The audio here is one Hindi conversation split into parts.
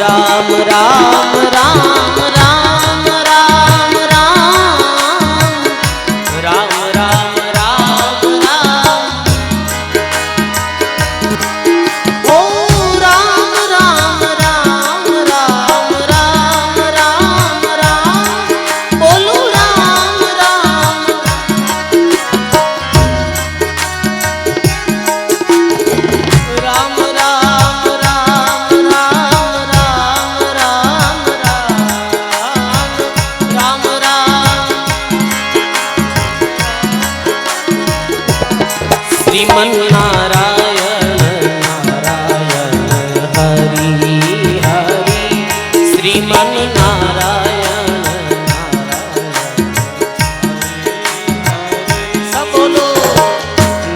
राम राम राम राम राम राम राम राम राम ओ राम राम राम राम राम राम राम बोलो राम राम राम राम राम राम राम राम राम राम श्रीमन नारायण नारायण हरि हरि श्रीमन नारायण सब बोलो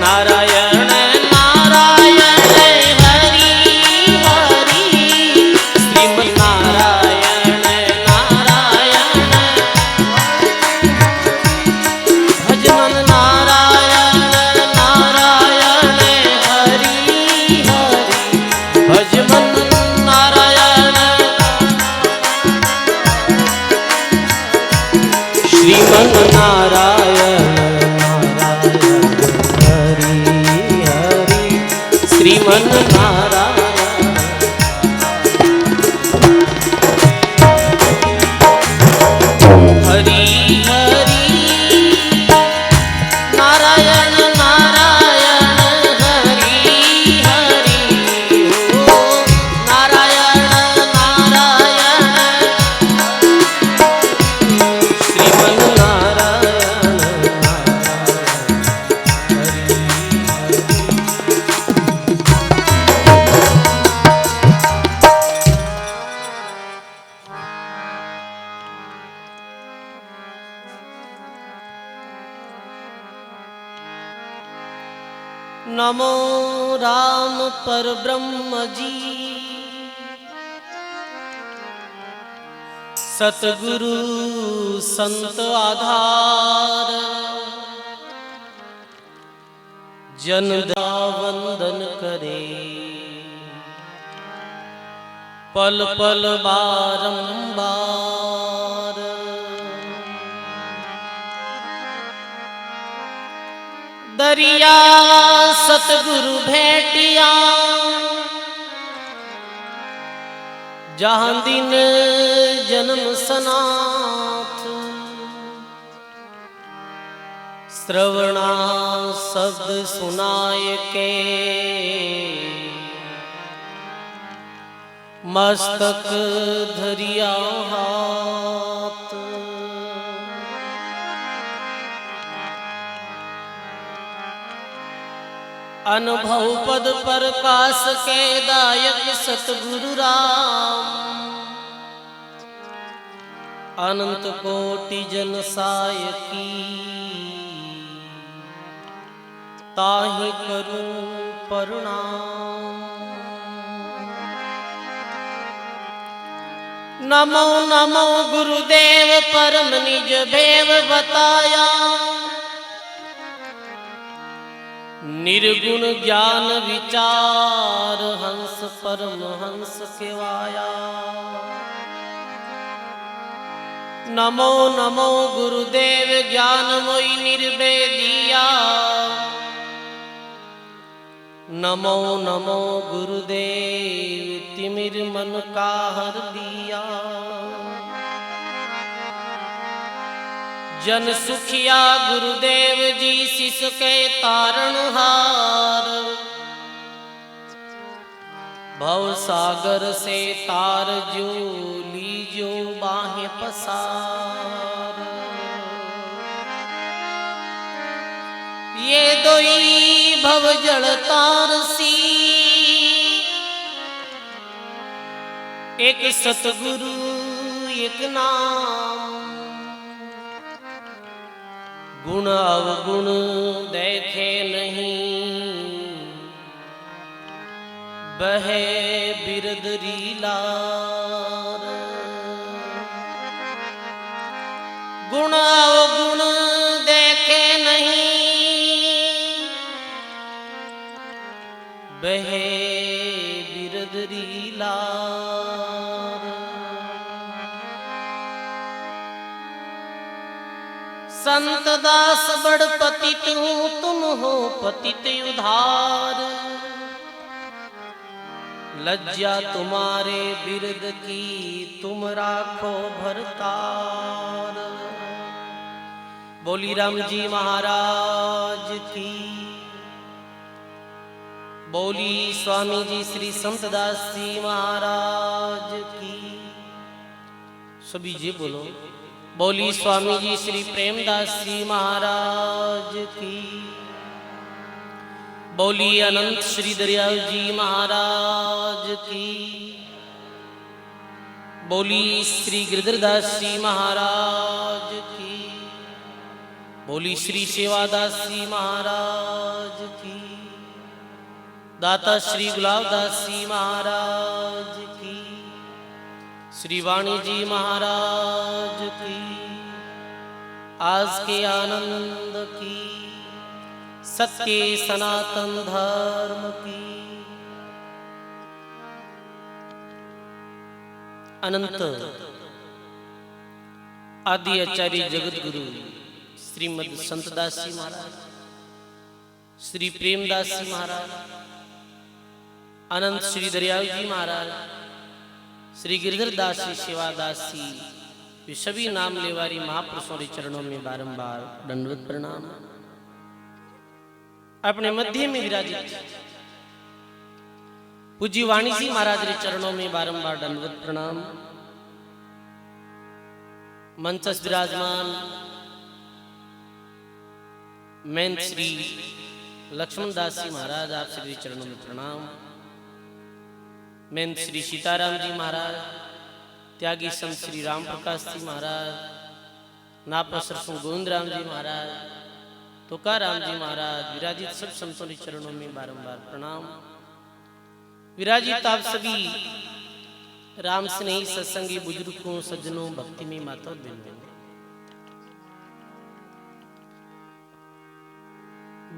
नारायण नारायण हरि हरि श्रीमन नारायण नारायण भजमन नारायण नारायण हरि हरि भजमन नारायण श्रीमन नारायण नारायण हरि हरि श्रीमन नारायण हरि हरि नारायण नारायण हरि हरि ओ नारायण नारायण श्रीमन नारायण नमो राम पर ब्रह्म जी सतगुरु संत आधार जन वंदन करे पल पल बारंबार दरिया सतगुरु भेटिया जहाँ दिन जन्म सनाथ श्रवणा शब्द सुनाय के मस्तक धरिया हाथ अनुभव पद प्रकाश के दायक सतगुरु राम अनंत कोटि जन सायकी ताहि करूं प्रणाम। नमो नमो गुरुदेव परम निज भेव बताया निर्गुण ज्ञान विचार हंस परम हंस केवाया। नमो नमो गुरुदेव ज्ञान मोई निर्वेदिया नमो नमो गुरुदेव तिमिर मन का हर दिया। जन सुखिया गुरुदेव जी शिष के तारणहार भव सागर से तार जो लीजो बाहें पसार। ये दोई भव जड़ तार सी एक सतगुरु एक नाम गुण अवगुण देखे नहीं बहे बिरदरी लार। गुण अवगुण देखे नहीं बहे बिरदरी लार। संत दास बड़ पतित हूँ, तुम हो पतित उधार। लज्जा तुम्हारे बिरद की, तुम राखो भरतार। बोली राम जी महाराज की, बोली स्वामी जी श्री संतदास जी महाराज की। सभी जी बोलो, बोली स्वामी जी श्री प्रेमदास जी महाराज की। बोली अनंत श्री दरियाल जी महाराज की। बोली श्री गिरधरदास जी महाराज की। बोली श्री सेवादास जी महाराज की। दाता श्री गुलाबदास जी महाराज की। श्री वाणी जी महाराज की। आज के आनंद की, सत्य सनातन धर्म की। अनंत आदि आचार्य जगत गुरु श्रीमद संतदास जी महाराज, श्री प्रेमदास जी महाराज, अनंत श्री दरियाल जी महाराज, श्री गिरधरदास जी, सेवादास जी, वे सभी नाम लेवारी महापुरुषों के चरणों में बारंबार दंडवत प्रणाम। अपने मध्य में विराजित पूज्य वाणी जी महाराज के चरणों में बारंबार दंडवत प्रणाम। मंचस विराजमान मैं श्री लक्ष्मण दास जी महाराज, आप श्री चरणों में प्रणाम। मैं श्री सीताराम जी महाराज, त्यागी संत श्री राम प्रकाश जी महाराज, नापसर गोविंद राम जी महाराज, तुकाराम जी महाराज, विराजित सब संतों के चरणों में बारंबार प्रणाम। विराजित आप सभी राम स्नेही सत्संगी बुजुर्गों, सज्जनों, भक्ति में माताओं बहनों,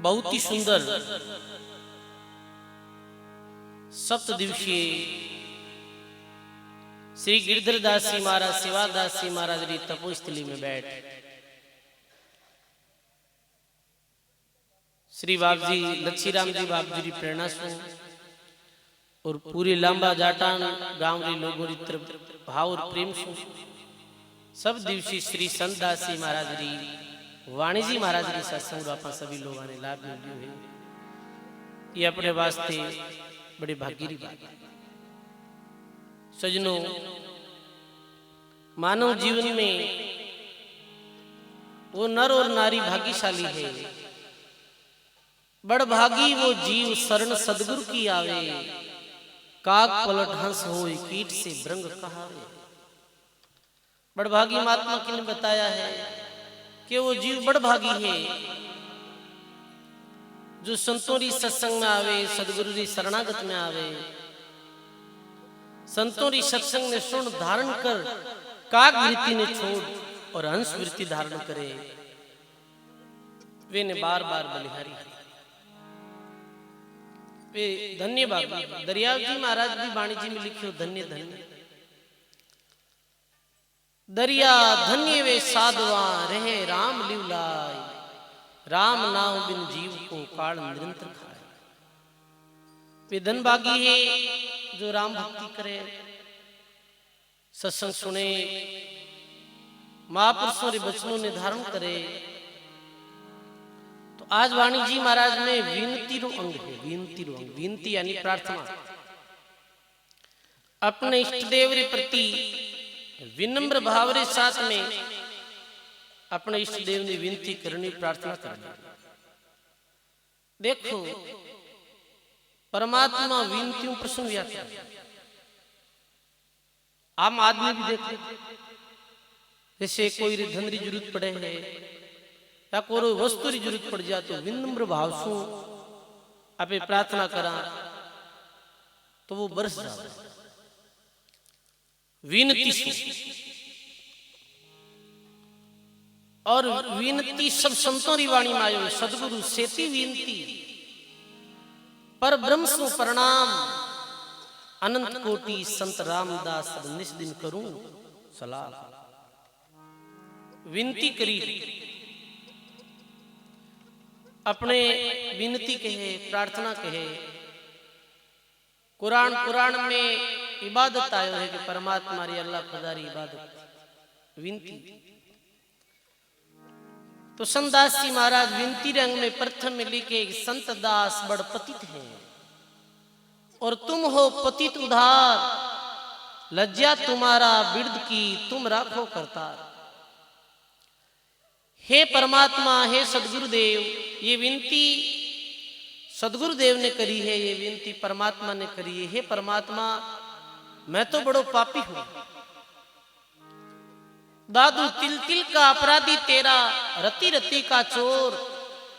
बहुत ही सुंदर सप्त दिवसीय श्री गिरधरदास जी महाराज, सेवादास जी महाराज की तपोस्थली में बैठ श्री बाबजी लच्छीराम जी बाबू की प्रेरणा से और पूरी लांबा जाटान गांव के लोगों की तरफ भाव और प्रेम से सब दिवसीय श्री संतदास जी महाराज की, वाणी जी महाराज की सत्संग आप सभी लोगों ने लाभ मिलियो है। ये अपने वास्ते बड़े भाग्य की बात है। सजनों, मानव जीवन में वो नर और नारी भाग्यशाली है। बड़ भागी वो जीव शरण सदगुरु की आवे, काक पलट हंस होए कीट से ब्रंग कहावे। बड़ भागी महात्मा की ने बताया है कि वो जीव बड़ भागी है जो संतों की सत्संग में आवे, सदगुरु की शरणागत में आवे, संतों की सत्संग ने सुन धारण कर काक वृत्ति ने छोड़ और हंस वृत्ति धारण करे, वे ने बार बार बलिहारी। वे धन्य बाबा दरियाव जी महाराज भी वाणी जी में लिखियो, धन्य धन्य दरिया धन्य वे साधवा रहे राम लिवलाय, राम नाम बिन जीव को काल निरंतर खाए। वे धनभागी है जो राम भक्ति करे, सत्संग सुने, महापुरुषों के वचनों ने धारण करे। तो आज वाणी जी महाराज में विनती रो अंग है, विनती रो अंग, विनती यानी प्रार्थना। अपने इष्ट देव के प्रति विनम्र भाव के साथ में अपने इष्ट देव ने विनती करनी, प्रार्थना करनी। देखो परमात्मा विनतियों प्रसन्न हुआ था। आम आदमी भी देखो, जैसे कोई धन की जरूरत पड़े है या कोई वस्तु की जरूरत पड़ जाए तो विनम्र भाव से आपे प्रार्थना करा तो वो बरस जाए। विनती से और विनती सब संतों की वाणी में आयो, सदगुरु सेती विनती पर ब्रह्म सु प्रणाम, अनंत कोटि संत रामदास निस दिन करूं सलाह। विनती करी अपने विनती कहे, प्रार्थना कहे। कुरान में इबादत आयो है कि परमात्मा री अल्लाह खुदा री इबादत विनती। तो संत दास जी महाराज विनती रंग में प्रथम में लिखे संत दास बड़ पतित है और तुम हो पतित उधार, लज्जा तुम्हारा बिरद की तुम राखो करतार। हे परमात्मा, हे सदगुरुदेव, ये विनती सदगुरुदेव ने करी है, ये विनती परमात्मा ने करी है। हे परमात्मा, मैं तो बड़ो पापी हूं, दादू तिल तिल का अपराधी तेरा, रति रति का चोर,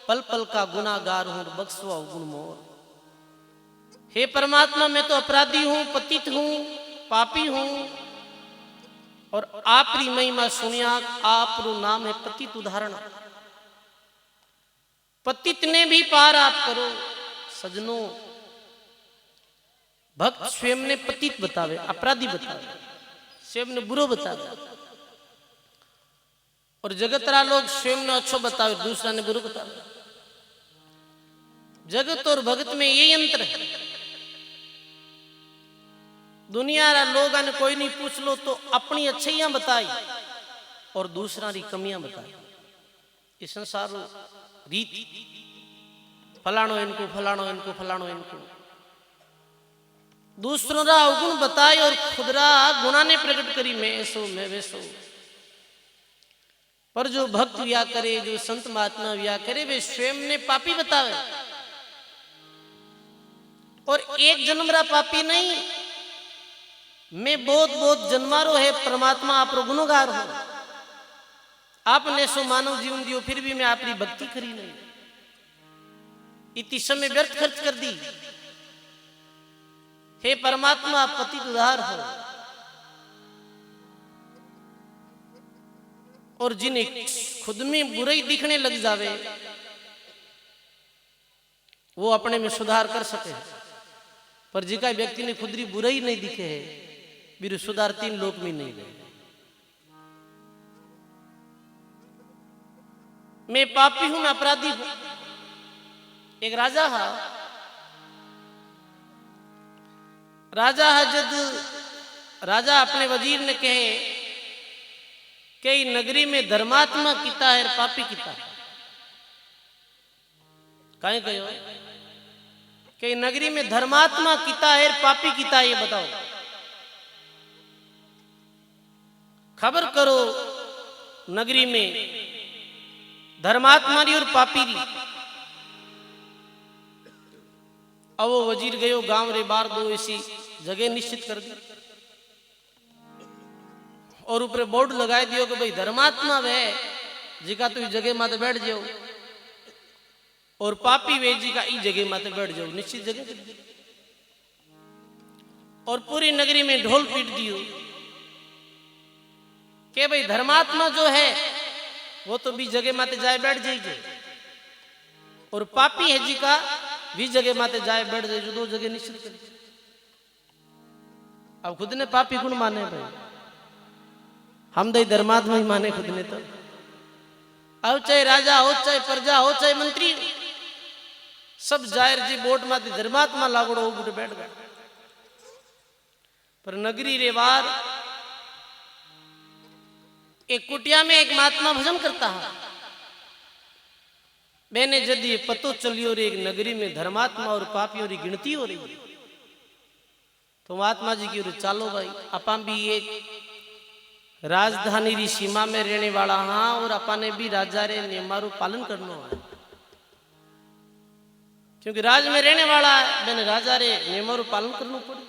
पल पल का गुनाहगार हूं, बख्शो अवगुण मोर। हे परमात्मा, मैं तो अपराधी हूं, पतित हूं, पापी हूं, और आप री महिमा सुनिया, आप रो नाम है पतित उदाहरण। पतित ने भी पार आप करो सजनों। भक्त स्वयं ने पतित बतावे, अपराधी बतावे, स्वयं ने बुरो बतावे, और जगतरा लोग स्वयं ने अच्छो बतावे, दूसरा ने बुरो बतावे। जगत और भगत में ये यंत्र है। दुनिया रा लोग ने कोई नहीं पूछ लो तो अपनी अच्छाइयां बताई और दूसरा री कमियां बताई। इस संसार रीति फलाणो इनको, फलाणो इनको, फलाणो इनको, दूसरों रा अवगुण बताए और खुदरा गुणा ने प्रकट करी, मैं ऐसो मैं वैसो। पर जो भक्त व्या करे, जो संत महात्मा व्या करे, वे स्वयं ने पापी बतावे, और एक जन्म रा पापी नहीं, मैं बहुत बहुत जन्मारो है परमात्मा आप रो गुनगार हो। आपने सो मानव जीवन दियो, फिर भी मैं आपकी भक्ति करी नहीं, इतनी समय व्यर्थ खर्च कर दी। हे परमात्मा, पतित उधार हो। और जिन्हें खुद में बुराई दिखने लग जावे, वो अपने में सुधार कर सके, पर जिका व्यक्ति ने खुद री बुराई नहीं दिखे है, बिरु सुधार तीन लोक में नहीं गए। मैं पापी हूं, मैं अपराधी हूं। एक राजा हा, जद राजा अपने वजीर ने कहे कि नगरी में धर्मात्मा किता है, पापी किता है। कहीं कहो कि नगरी में धर्मात्मा किता है, पापी किता है, ये बताओ। खबर करो नगरी में धर्मात्मा री और पापी री। अब वो वजीर गयो गांव रे बार, दो ऐसी जगह निश्चित कर दी और ऊपर बोर्ड लगाए दियो कि भाई धर्मात्मा वे जिका तो इस जगह माते बैठ जाओ, और पापी वे जी का इस जगह माते बैठ जाओ, निश्चित जगह। और पूरी नगरी में ढोल पीट दियो कि भाई धर्मात्मा जो है वो तो भी जगह माते जाए बैठ जाएगी, और पापी है जी का भी जगह माते जाए बैठ जाए, जो दो जगह निश्चित कर। अब खुद ने पापी गुण माने भाई, हम दई धर्मात्मा ही माने खुद ने। तो अब चाहे राजा हो, चाहे प्रजा हो, चाहे मंत्री, सब जाहिर जी बोट माते धर्मात्मा लागोड़ो हो बुढ़े बैठ गए। पर नगरी रे बार एक कुटिया में एक महात्मा भजन करता है। मैंने जब ये पतो चलियो रे एक नगरी में धर्मात्मा और पापियों की गिनती हो रही, तो महात्मा जी की चालो भाई, अपा भी एक राजधानी री सीमा में रहने वाला हाँ, और अपा ने भी राजा रे नियमारू पालन करना है, क्योंकि राज में रहने वाला है, मैंने राजा रे नियमारू पालन करना पड़े।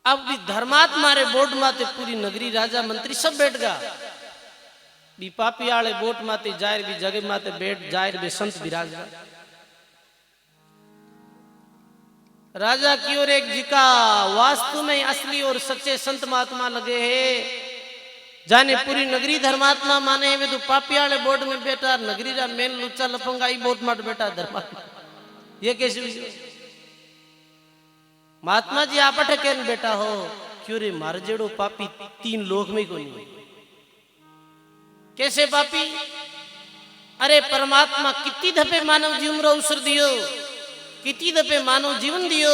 अब भी धर्मात्मा रे बोर्ड माते पूरी नगरी राजा मंत्री सब बैठ गया, भी पापी आले बोट माते जाहिर भी जगह माते बैठ जाहिर भी संत विराज गया। राजा की ओर एक जिका वास्तु में असली और सच्चे संत महात्मा लगे हैं, जाने पूरी नगरी धर्मात्मा माने वे तो पापी आले बोर्ड में बैठा, नगरी रा मेन लुच्चा लफंगा ही बहुत मट बैठा धर्मात्मा। ये कैसे विषय? महात्मा जी आप अटकेन बेटा हो, क्यों रे मार जेड़ो पापी तीन लोक में को नहीं। कैसे पापी? अरे परमात्मा कितनी दफे मानव जीवन रो अवसर दियो, कितनी दफे मानव जीवन दियो,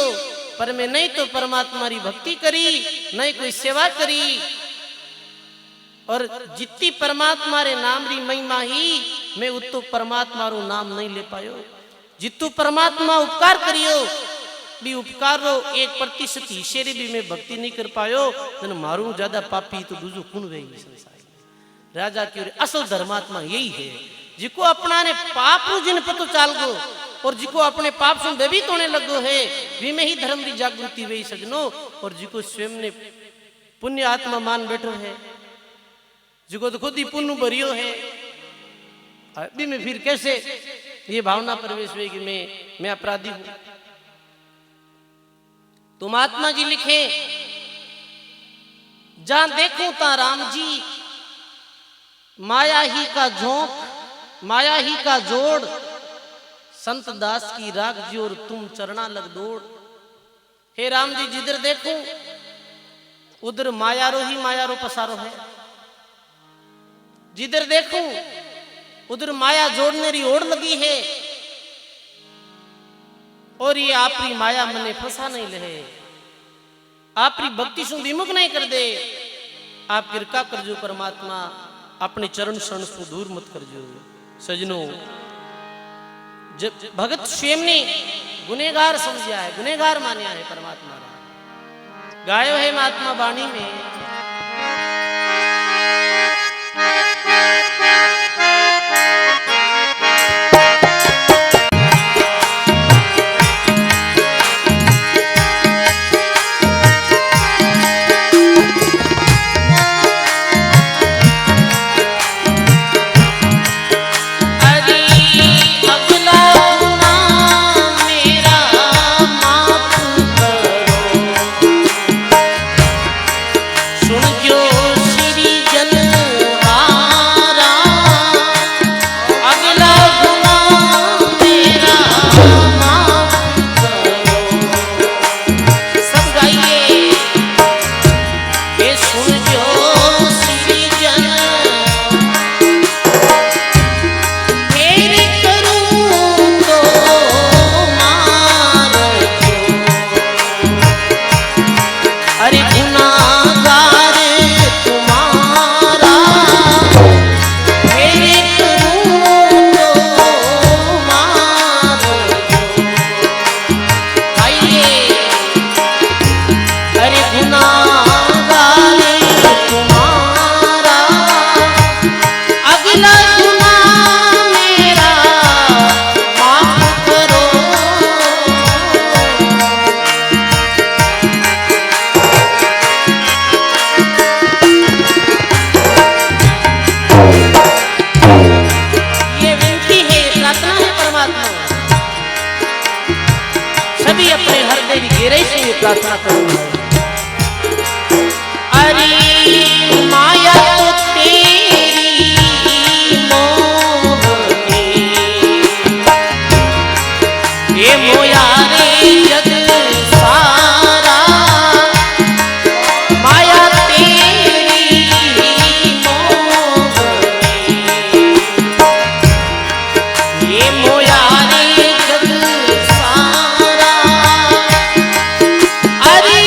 पर मैं नहीं तो परमात्मा री भक्ति करी, नहीं कोई सेवा करी। और जितनी परमात्मा रे नाम री महिमा ही मैं उतो परमात्मा रो नाम नहीं ले पायो। जितू परमात्मा उपकार करियो भी उपकार रो 1% हिस्से री भी मैं भक्ति नहीं कर पायो, तो मारू ज्यादा पापी तो दूजो कुण वे संसार में। राजा की असल धर्मात्मा यही है, जिको अपना ने पाप रू जिन पतो चाल गो और जिको अपने पाप से भयभीत होने लगो है, वी में ही धर्म री जागृति वे सजनो। और जिको स्वयं ने पुण्य आत्मा मान बैठो है, जिको तो खुद ही पुण्य भरियो है, अभी में फिर कैसे ये भावना प्रवेश हुई कि मैं अपराधी हूं। तो महात्मा जी लिखे, जहां देखूं ता राम जी, माया ही का झोंक, माया ही का जोड़, संत दास की राग जी और तुम चरना लग दौड़। हे राम जी, जिधर देखूं उधर मायारो ही मायारो पसारो है, जिधर देखूं उधर माया जोड़ने री ओर लगी है, और ये आपरी माया मने फंसा नहीं ले, आपरी भक्ति से विमुख नहीं कर दे। आप कृपा करजो परमात्मा, अपने चरण शरण से दूर मत करजो। सजनो, जब भगत स्वयं ने गुनेगार समझा है, गुनेगार मानिया है परमात्मा का, गायो है महात्मा वाणी में, सभी अपने हृदय की गहराई से प्रार्थना करूंगा। अरे माया तो तेरी मोहनी, ये मोया रे जग सारा, माया तेरी मोहनी, ये मोया रे जग सारा। अरे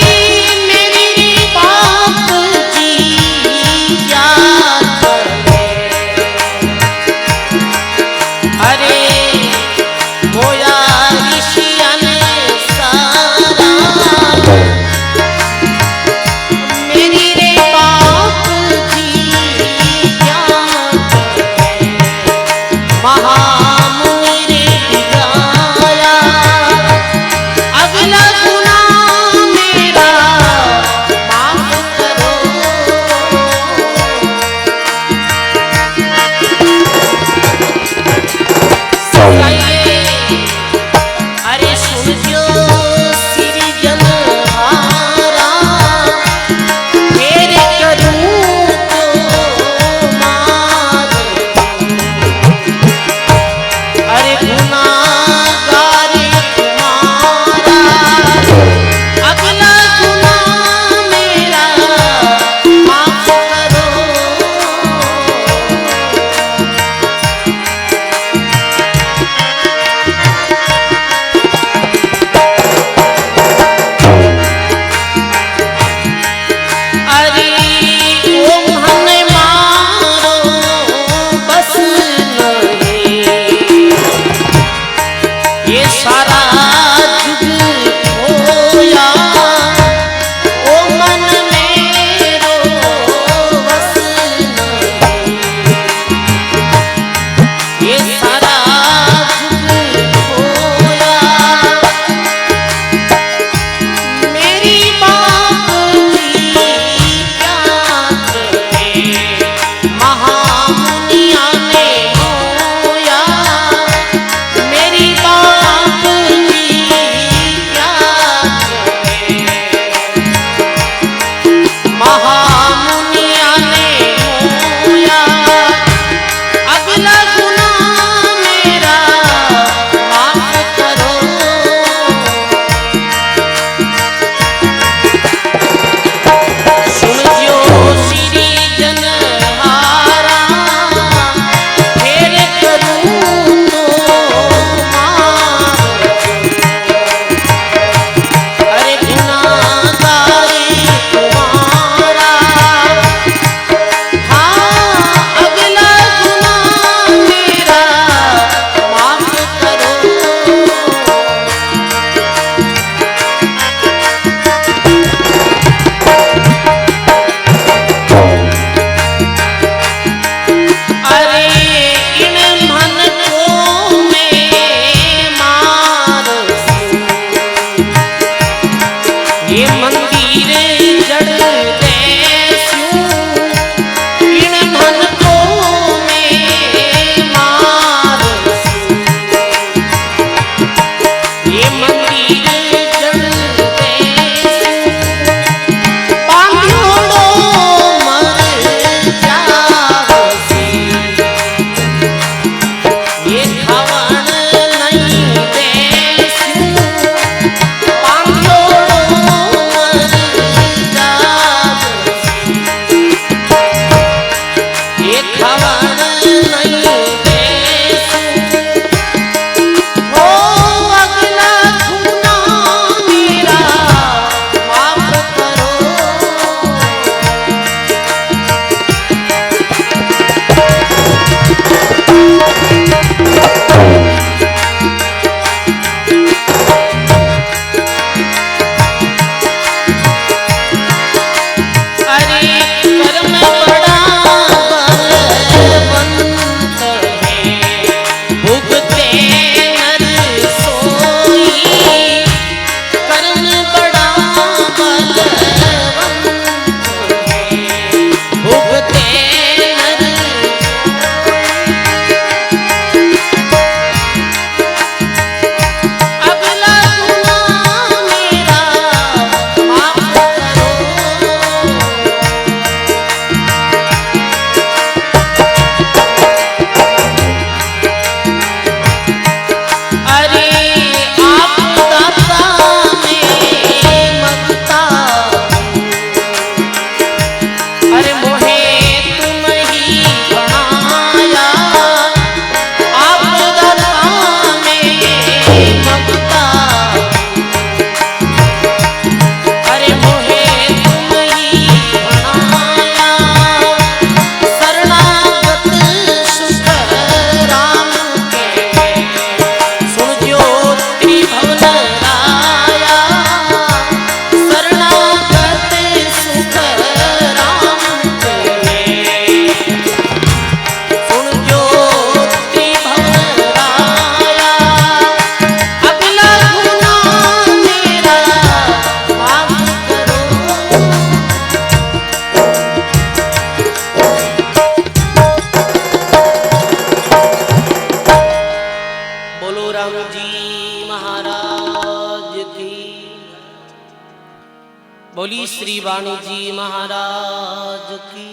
बोली श्री वाणी जी महाराज की।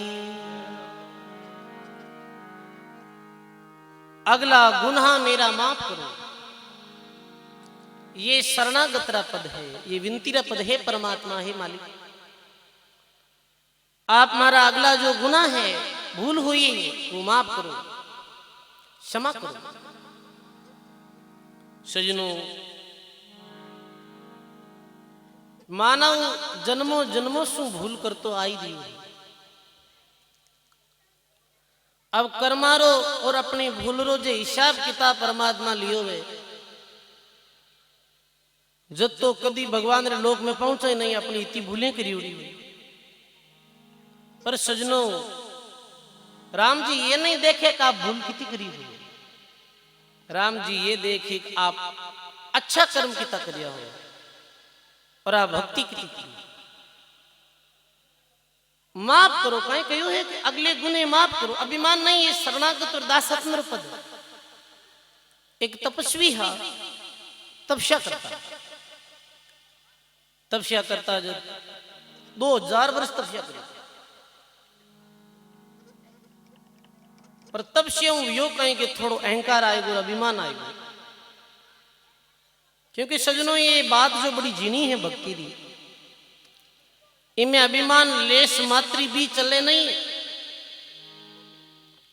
अगला गुनाह मेरा माफ करो, ये शरणागतरा पद है, ये विनतीरा पद है परमात्मा है मालिक। आप हमारा अगला जो गुनाह है, भूल हुई है, वो माफ करो, क्षमा करो। सजनों, मानव जन्मों जन्मों से भूल कर तो आई दी, अब कर्मारो और अपनी भूल रो जे हिसाब किताब परमात्मा लियो वे, जब तो कभी भगवान रे लोक में पहुंचे नहीं, अपनी इतनी भूलें करी उड़ी। पर सजनों, राम जी ये नहीं देखे कि आप भूल कितनी करी हुई, राम जी ये देखे कि आप अच्छा कर्म कितना करिया हो और आप भक्ति की। माफ करो, कहीं कहो है कि अगले गुने माफ करो, अभिमान नहीं, ये शरणागत और दासात्म पद। एक तपस्वी है, तपस्या करता, तपस्या करता जब 2000 वर्ष तपस्या करे, पर तपस्या यो कहीं कि थोड़ो अहंकार आएगा, अभिमान आएगा। क्योंकि सजनों, ये बात जो बड़ी जीनी है भक्ति दी, इनमें अभिमान लेश मात्री भी चले नहीं,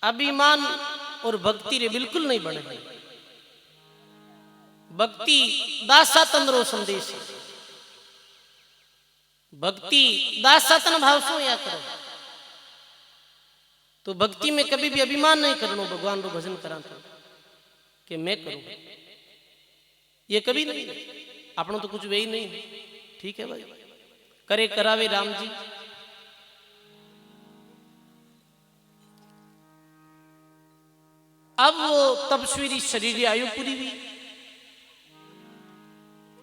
अभिमान और भक्ति रे बिल्कुल नहीं बने। भक्ति दासातन रो संदेश है, भक्ति दासातन भाव सो या करो। तो भक्ति में कभी भी अभिमान नहीं करनो, भगवान रो भजन करा तो कि मैं करूं, ये कभी नहीं, अपनों तो कुछ वे ही नहीं। ठीक है भाई, करे करावे राम जी। अब वो तपस्वी शरीर आयु पूरी हुई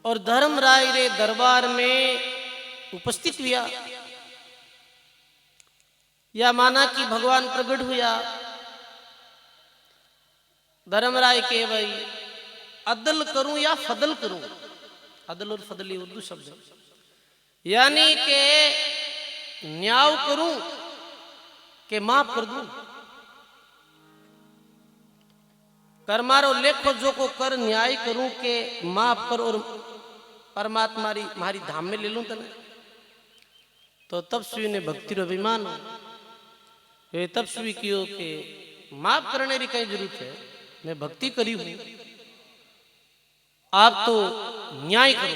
और धर्म राय रे दरबार में उपस्थित हुआ, या माना कि भगवान प्रकट हुआ। धर्मराय के भाई अदल करूं या फदल करूं, अदल और फदली उर्दू शब्द है, यानी के न्याय करूं के माफ कर दूं। कर मारो लेखो जो को कर न्याय करूं के माफ कर और परमात्मा मारी धाम में ले लूं तने। तो तपस्वी ने भक्ति रो अभिमान हो, ये तपस्वी कियो के माफ करने की कई जरूरत है, मैं भक्ति करी हूं, आप तो न्याय करो।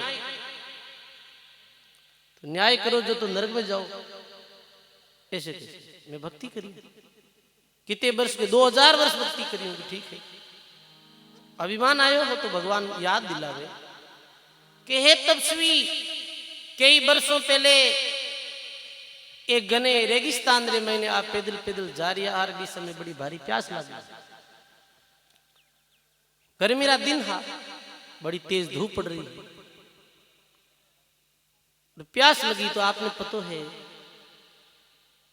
तो न्याय करो जो तो नरक में जाओ, ऐसे कैसे? मैं भक्ति करी, कितने वर्ष के 2000 वर्ष भक्ति करी होगी, ठीक है। अभिमान आयो हो तो भगवान याद दिलावे कि हे तपस्वी, कई वर्षों पहले एक घने रेगिस्तान रे मैंने आप पैदल पैदल जा रही आ रही समय बड़ी भारी प्यास लगी, गर्मी रा दिन हा, बड़ी तेज धूप पड़ रही है, तो प्यास लगी। तो आपने पता है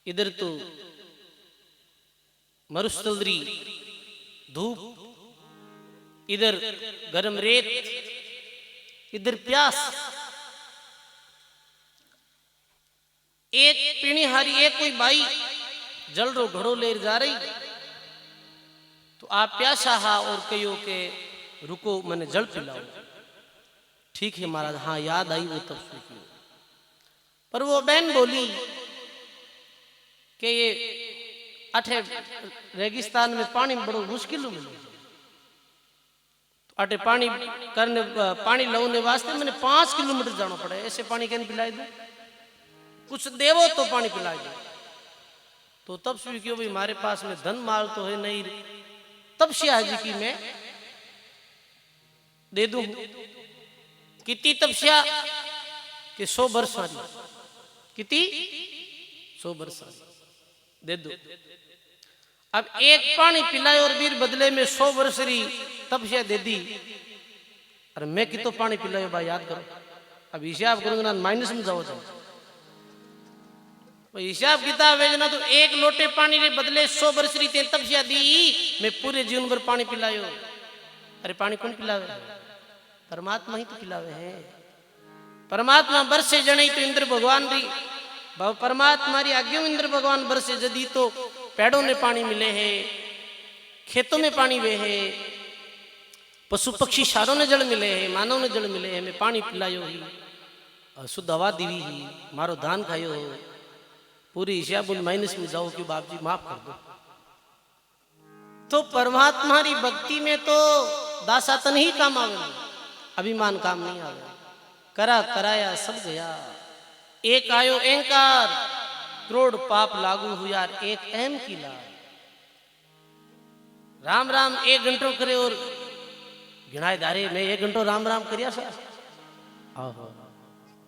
इधर तो मरुस्थली धूप, इधर गर्म रेत, इधर प्यास। एक पीणी हारी एक कोई बाई जल रो घड़ो ले जा रही, तो आप प्यासा हा और कहो के रुको मैंने जल पिलाओ। ठीक है महाराज, हाँ याद आई वो तपस्वी की। पर वो बहन बोली कि ये अठे रेगिस्तान में पानी बड़ो मुश्किल मिले, अटे पानी करने पानी लाने वास्ते मैंने 5 किलोमीटर जाना पड़ा, ऐसे पानी कैन पिलाई दो, कुछ देवो तो पानी पिलाई दो। तो तपस्वी क्यों भाई हमारे पास में धन माल तो है नहीं, तपस्या जी की मैं दे दूं। कितनी तपस्या कि 100 वर्ष वाली, कितनी 100 वर्ष वाली दे दो। अब एक पानी पिलाए और वीर बदले में 100 वर्ष री तपस्या दे दी। अरे मैं कितो पानी पिलायो भाई, याद करो। अब हिसाब करूंगा ना माइनस में जाओ, हिसाब किताब है ना, तो एक लोटे पानी के बदले 100 वर्ष री तपस्या दी, मैं पूरे जीवन भर पानी पिलायो। अरे पानी कौन पिलावे? परमात्मा ही तो पिलावे है। परमात्मा बरसे जने तो इंद्र भगवान री परमात्मा री आज्ञा इंद्र भगवान बरसे जदी तो पेड़ों ने पानी मिले है, खेतों में पानी वे है, पशु पक्षी सारों ने जल मिले है, मानव ने जल मिले है। मैं पानी पिलायो ही, शुद्ध हवा दीवी ही, मारो दान खायो हो, पूरी हिसाब माइनस में जाओ कि बाप जी माफ कर दो। तो परमात्मा री भक्ति में तो दासातन ही काम आवे, अभिमान काम नहीं आवे। करा कराया सब गया, एक आयो अहंकार, करोड़ पाप लागू हुआ, एक अहम की लाल। राम राम 1 घंटो करे और गिनाए दारे मैं 1 घंटो राम राम करिया सर,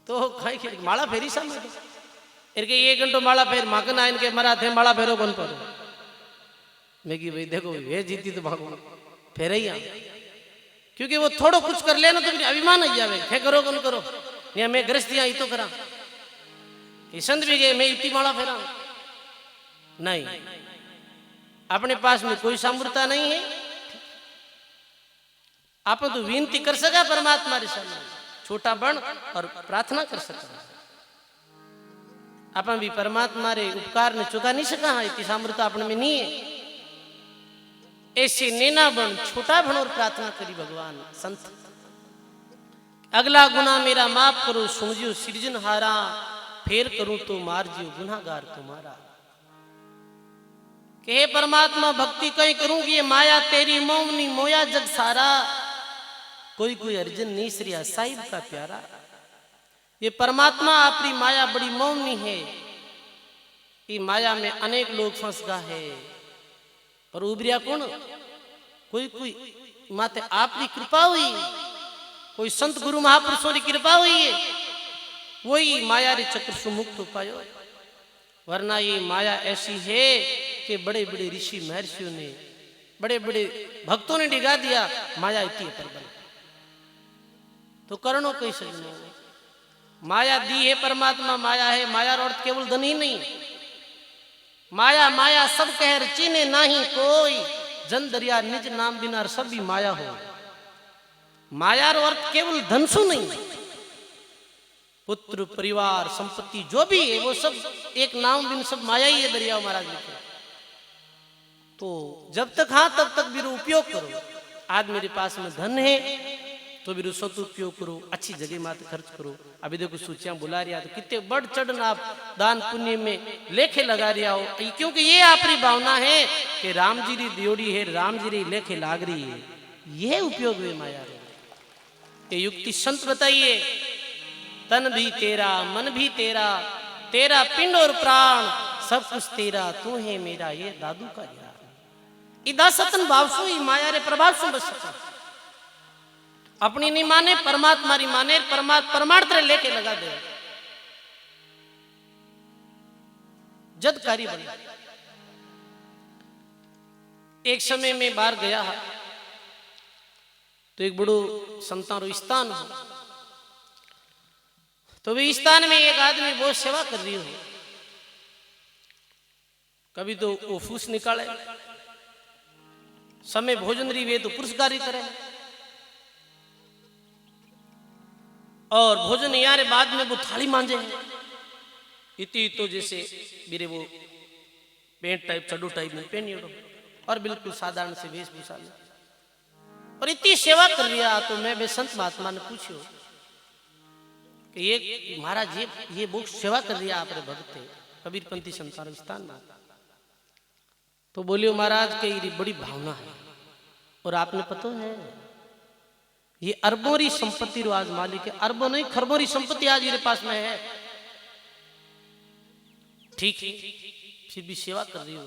तो खाई खेल माला फेरी सा मैं इनके 1 घंटो माला फेर माकन आइन के मरा थे माला फेरो कौन पर मैं कि भाई देखो वे जीती तो भागो फेरे ही, क्योंकि वो थोड़ो कुछ कर लेना तो अभिमान ही जावे, थे करो कौन करो, या मैं गृहस्थियां ही तो करा, संत भी गए मैं इतनी माला फेरा नहीं। अपने पास में कोई सामर्थ्य नहीं है, आप तो विनती कर सका परमात्मा रे सामने, छोटा बन और प्रार्थना कर सका। अपन भी परमात्मा रे उपकार ने चुका नहीं सका, इतनी सामर्थ्य अपने में नहीं है। ऐसे नेना बन, छोटा बन और प्रार्थना करी भगवान संत, अगला गुना मेरा माफ करो, सुनजियो सृजनहारा, फेर करूं तो मार जियो गुनाहगार तुम्हारा। कि हे परमात्मा भक्ति कहीं करूंगी, ये माया तेरी मोमनी मोया जग सारा, कोई कोई अर्जन नहीं श्रिया साहिब का प्यारा। ये परमात्मा आपकी माया बड़ी मौनी है, ये माया में अनेक लोग फंस गा है, पर उबरिया कौन? कोई कोई माते आपकी कृपा हुई, कोई संत गुरु महापुरुषों की कृपा हुई है, वही माया रे चक्र से मुक्त हो पायो। वरना ये माया ऐसी है कि बड़े बड़े ऋषि महर्षियों ने, बड़े बड़े भक्तों ने डिगा दिया, माया इतनी प्रबल। तो करणों कई सजनों माया दी है, परमात्मा माया है। माया रो अर्थ केवल धन ही नहीं, माया माया सब कह चीने नहीं कोई, जन दरिया निज नाम बिना सब भी माया हो। माया रो अर्थ केवल धन सु नहीं, पुत्र परिवार संपत्ति जो भी है वो सब एक नाम बिन सब माया ही है, दरिया महाराज लिखे। तो जब तक हाँ तब तक भी उपयोग करो। आज मेरे पास में धन है तो भी सदुपयोग करो, अच्छी जगह मात्र खर्च करो। अभी देखो सूचियां बुला रहा तो कितने बढ़ चढ़ आप दान पुण्य में लेखे लगा रहा हो, क्योंकि ये आपकी भावना है कि राम जी री दियोड़ी है, राम जी री लेखे लाग रही है। ये उपयोग हुए माया रे। ये युक्ति संत बताइए, तन भी तेरा मन भी तेरा, तेरा पिंड और प्राण सब कुछ तेरा, तू है मेरा ये दादू का यार। इदा सतन भाव सु ही माया रे प्रभाव सु बच सकता। अपनी नहीं माने परमात्मा री माने, परमार्थ रे लेके लगा दे जदकारी बन। एक समय में बाहर गया तो एक बड़ो संतान स्थान हो, तो वे स्थान में एक आदमी बहुत सेवा कर रही हो। कभी तो वो फूस निकाले, समय भोजन रही वे तो पुरस्कारी करे, और भोजन यार बाद में वो थाली मांजे। इतनी तो जैसे मेरे वो पेंट टाइप चड्डू टाइप में पहनी और बिल्कुल साधारण से वेशभूषा में, और इतनी सेवा कर रहा। तो मैं वे संत महात्मा ने पूछो कि ये महाराज ये बहुत सेवा कर रही है आप रे भक्त थे कबीरपंथी संतान स्थान में। तो बोलियो महाराज के ये बड़ी भावना है, और आपने पता है ये अरबों री संपत्ति रो आज मालिक है, अरबों नहीं खरबों री संपत्ति आज मेरे पास में है। ठीक है फिर भी सेवा कर रही हो।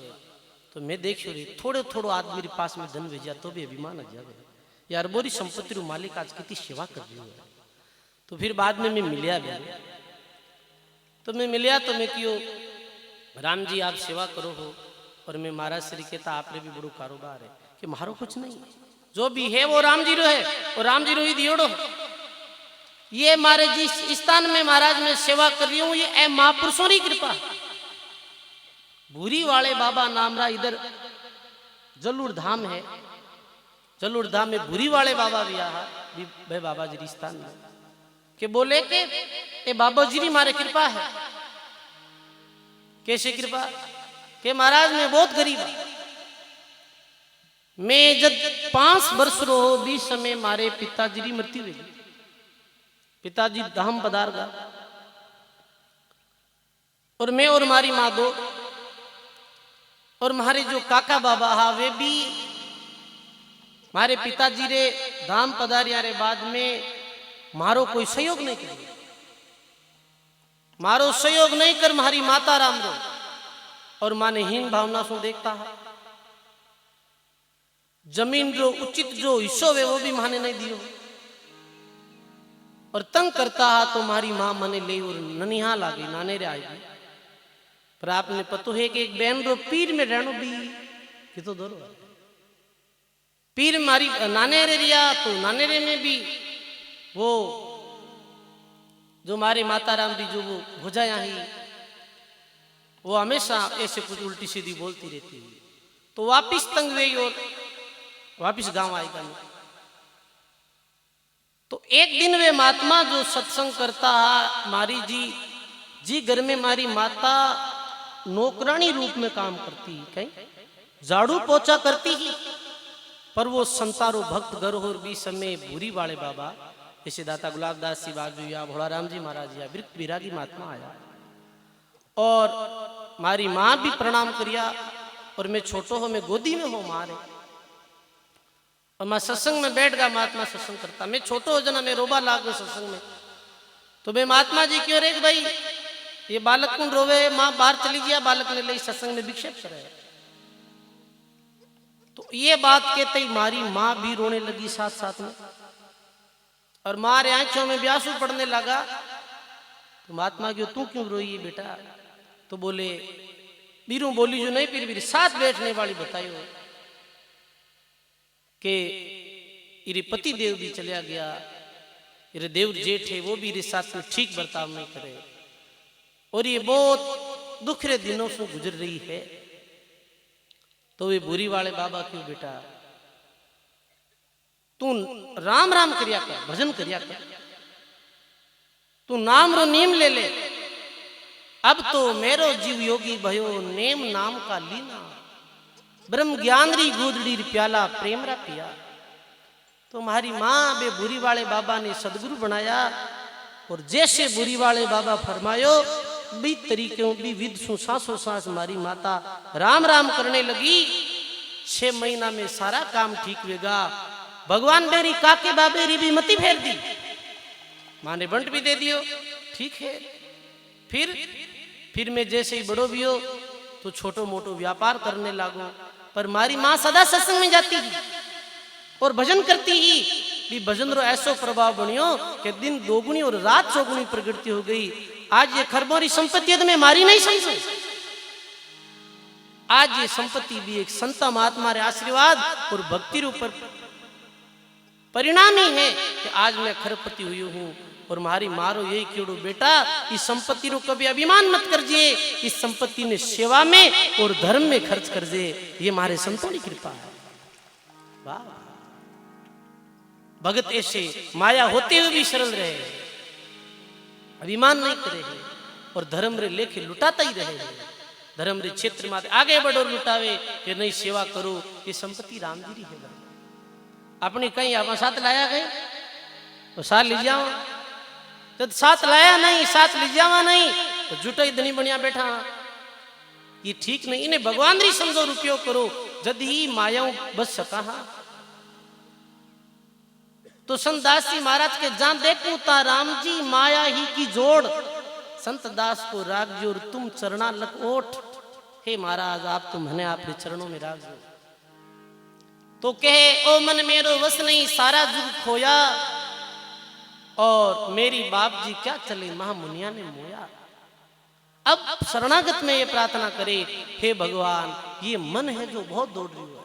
तो मैं देख रही थोड़े थोड़ो आदमी मेरे पास में धन भेजा तो भी अभिमान आ जाए, ये अरबों री संपत्ति रो मालिक आज कितनी सेवा कर रही हो। तो फिर बाद में मैं मिलिया भी, तो मैं मिलिया तो मैं क्यों राम जी आप सेवा करो हो, और मैं महाराज श्री कहता आपने भी बड़ो कारोबार है कि मारो कुछ नहीं, जो भी है वो राम जी रो है, और राम जी रो ही दियोड़ो। ये मारे जिस स्थान में महाराज में सेवा कर रही हूं ये महापुरुषों की कृपा। भूरी वाले बाबा नामरा इधर जलूर धाम है, जलूर धाम में भूरी वाले बाबा भी भाई बाबा जी स्थान में के बोले के ये बाबा जी की मारे कृपा है। कैसे कृपा के महाराज में बहुत गरीब है। मैं जब 5 वर्ष रो हो 20 समय मारे पिताजी की मृत्यु हुई, पिताजी धाम पधार गा, और मैं और हमारी माँ दो, और हमारे जो काका बाबा हा वे भी हमारे पिताजी रे धाम पधारिया रे बाद में मारो कोई सहयोग नहीं कर, मारो सहयोग नहीं कर हमारी माता राम रो, और माँ ने हीन भावना से देखता है। जमीन जो उचित जो हिस्सो है वो भी माने नहीं दियो, और तंग करता है तो हमारी माँ मने ले और ननिहा लागी नाने रे आएगी। पर आपने पतो है कि एक बहन रो पीर में रहनो भी कि तो दो पीर मारी नाने रे रिया, तो नाने रे में भी वो जो हमारे माता राम भी जो वो भुजाया ही वो हमेशा ऐसे कुछ उल्टी सीधी बोलती रहती है। तो वापिस तंग हुई और वापिस गांव आएगा नहीं। तो एक दिन वे महात्मा जो सत्संग करता है मारी जी घर में मारी माता नौकरानी रूप में काम करती, कहीं झाड़ू पोछा करती ही, पर वो संतारो भक्त घर और भी समय भूरी वाले बाबा जैसे दाता गुलाबदास जी बाजू या भोला राम जी महाराज या विरागी महात्मा आया, और मारी माँ भी प्रणाम करिया, और मैं छोटो हो मैं गोदी में हो मारे, और मैं सत्संग में बैठ गया, महात्मा सत्संग करता, मैं छोटो हो जना मैं रोबा लाग गया सत्संग में। तो मैं महात्मा जी क्यों रे भाई ये बालक कौन रोवे, माँ बाहर चली गया, बालक ने ले सत्संग में विक्षेप करे। तो ये बात कहते ही मारी माँ भी रोने लगी साथ साथ में, और मारे आंखों में ब्यासु पड़ने लगा। तो महात्मा क्यों तू क्यों रोई बेटा? तो बोले बीरू बोली जो नहीं पीर साथ बैठने वाली बताइयो कि इरे पति देव भी चलिया गया, इरे देव जेठ है वो भी इरे साथ में ठीक बर्ताव नहीं करे, और ये बहुत दुख रे दिनों से गुजर रही है। तो वे बुरी वाले बाबा क्यों बेटा तू राम राम करिया कर, भजन करिया कर, तू नाम रो नीम ले ले, अब तो मेरो जीव योगी भयो नेम नाम का लीना, ब्रह्म ज्ञान री गोदड़ी प्याला प्रेम रा पिया। तो हमारी माँ बे बुरी वाले बाबा ने सदगुरु बनाया, और जैसे बुरी वाले बाबा फरमायो भी तरीके भी विद सु सांसों सांस हमारी माता राम राम करने लगी। 6 महीना में सारा काम ठीक होगा। भगवान मेरी काके बाबे री भी मती फेर दी, माँ ने बंट भी दे दियो, ठीक है। फिर मैं जैसे ही बड़ो भी हो तो छोटो मोटो व्यापार करने लागो। पर मारी माँ सदा सत्संग में जाती ही और भजन करती ही भी भजन रो ऐसो प्रभाव बनियो कि दिन दोगुनी और रात चौगुनी प्रगति हो गई। आज ये खरबोरी संपत्ति में मारी नहीं समझो, आज ये संपत्ति भी एक संता महात्मा रे आशीर्वाद और भक्ति रो पर परिणाम ही है कि आज मैं खरपति हुई हूं। और हमारी मारो यही क्यों बेटा, इस संपत्ति रो कभी अभिमान मत करजे, इस संपत्ति ने सेवा में और धर्म में खर्च करजे, ये हमारे संतों की कृपा है। वाह, भगत ऐसे माया होते हुए भी सरल रहे, अभिमान नहीं करे और धर्म रे लेके लुटाता ही रहे। धर्म रे क्षेत्र में आगे बढ़ो लुटावे कि नहीं सेवा करो, ये संपत्ति राम जी री है। अपनी कहीं आप साथ लाया गए तो साथ ले जाओ, जब साथ लाया नहीं साथ ले जावा नहीं तो जुटा इतनी बढ़िया बैठा, ये ठीक नहीं। इन्हें भगवान री समझो उपयोग करो, जद ही मायाओं बच सका। तो संत दास जी महाराज के जहां देखूं ता राम जी माया ही की जोड़, संत दास को राग जो तुम चरणा लग ओठ। हे महाराज आप तो मने आपके चरणों में राग जो। तो कहे ओ मन मेरो वस नहीं सारा जुग खोया, और मेरी बाप जी क्या चले महामुनिया ने मोया। अब शरणागत में ये प्रार्थना करे, हे भगवान ये मन है जो बहुत दौड़ रही है,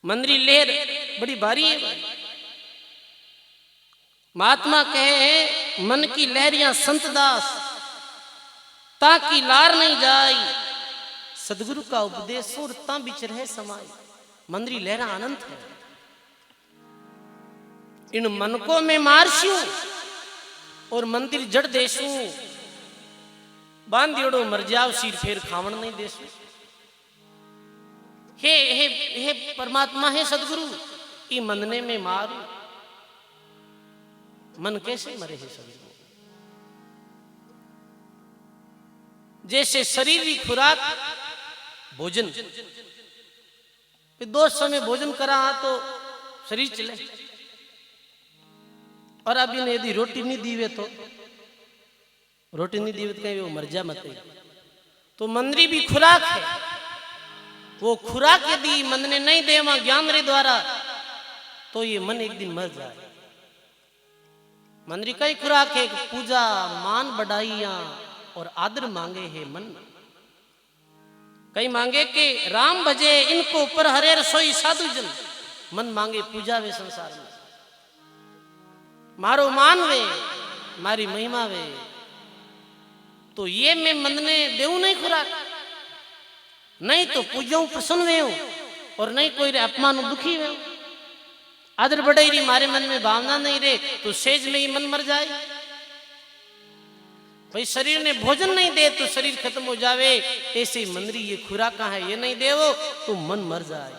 मंदरी लहर बड़ी भारी है भाई। महात्मा कहे मन की लहरियां संत दास ताकि लार नहीं जाई, सदगुरु का उपदेश और ता बिच रहे समाई। मंदरी लहरा अनंत है, इन मन को मैं मारशू और मंदिर जड़ देशू, बांधियोड़ो मर जाओ सिर फेर खावण नहीं देशू। हे हे हे परमात्मा है सदगुरु, ई मनने में मारू, मन कैसे मरे है सदगुरु। जैसे शरीर की खुराक भोजन, दो समय भोजन करा तो शरीर चले, और अब इन्हें यदि रोटी नहीं दीवे तो रोटी नहीं दीवे तो कहीं वो मर जा मत। तो मंदरी भी खुराक है, वो खुराक यदि मन ने नहीं दे वहां ज्ञान रे द्वारा तो ये मन एक दिन मर जाए। मंदरी कई खुराक है, पूजा मान बढ़ाइया और आदर मांगे है मन। कई मांगे कि राम भजे इनको पर हरे रसोई साधु जन, मन मांगे पूजा वे संसार में, मारो मान वे मारी महिमा वे। तो ये मैं मन ने देऊ नहीं खुराक, नहीं तो पूजाऊ प्रसन्न वे हो, और नहीं कोई अपमान दुखी वे। आदर बढ़े रही मारे मन में भावना नहीं रहे तो सेज में ही मन मर जाए। भाई शरीर ने भोजन नहीं दे तो शरीर खत्म हो जावे, ऐसे ही मंदरी ये खुराक कहाँ है ये नहीं दे वो तो मन मर जाए।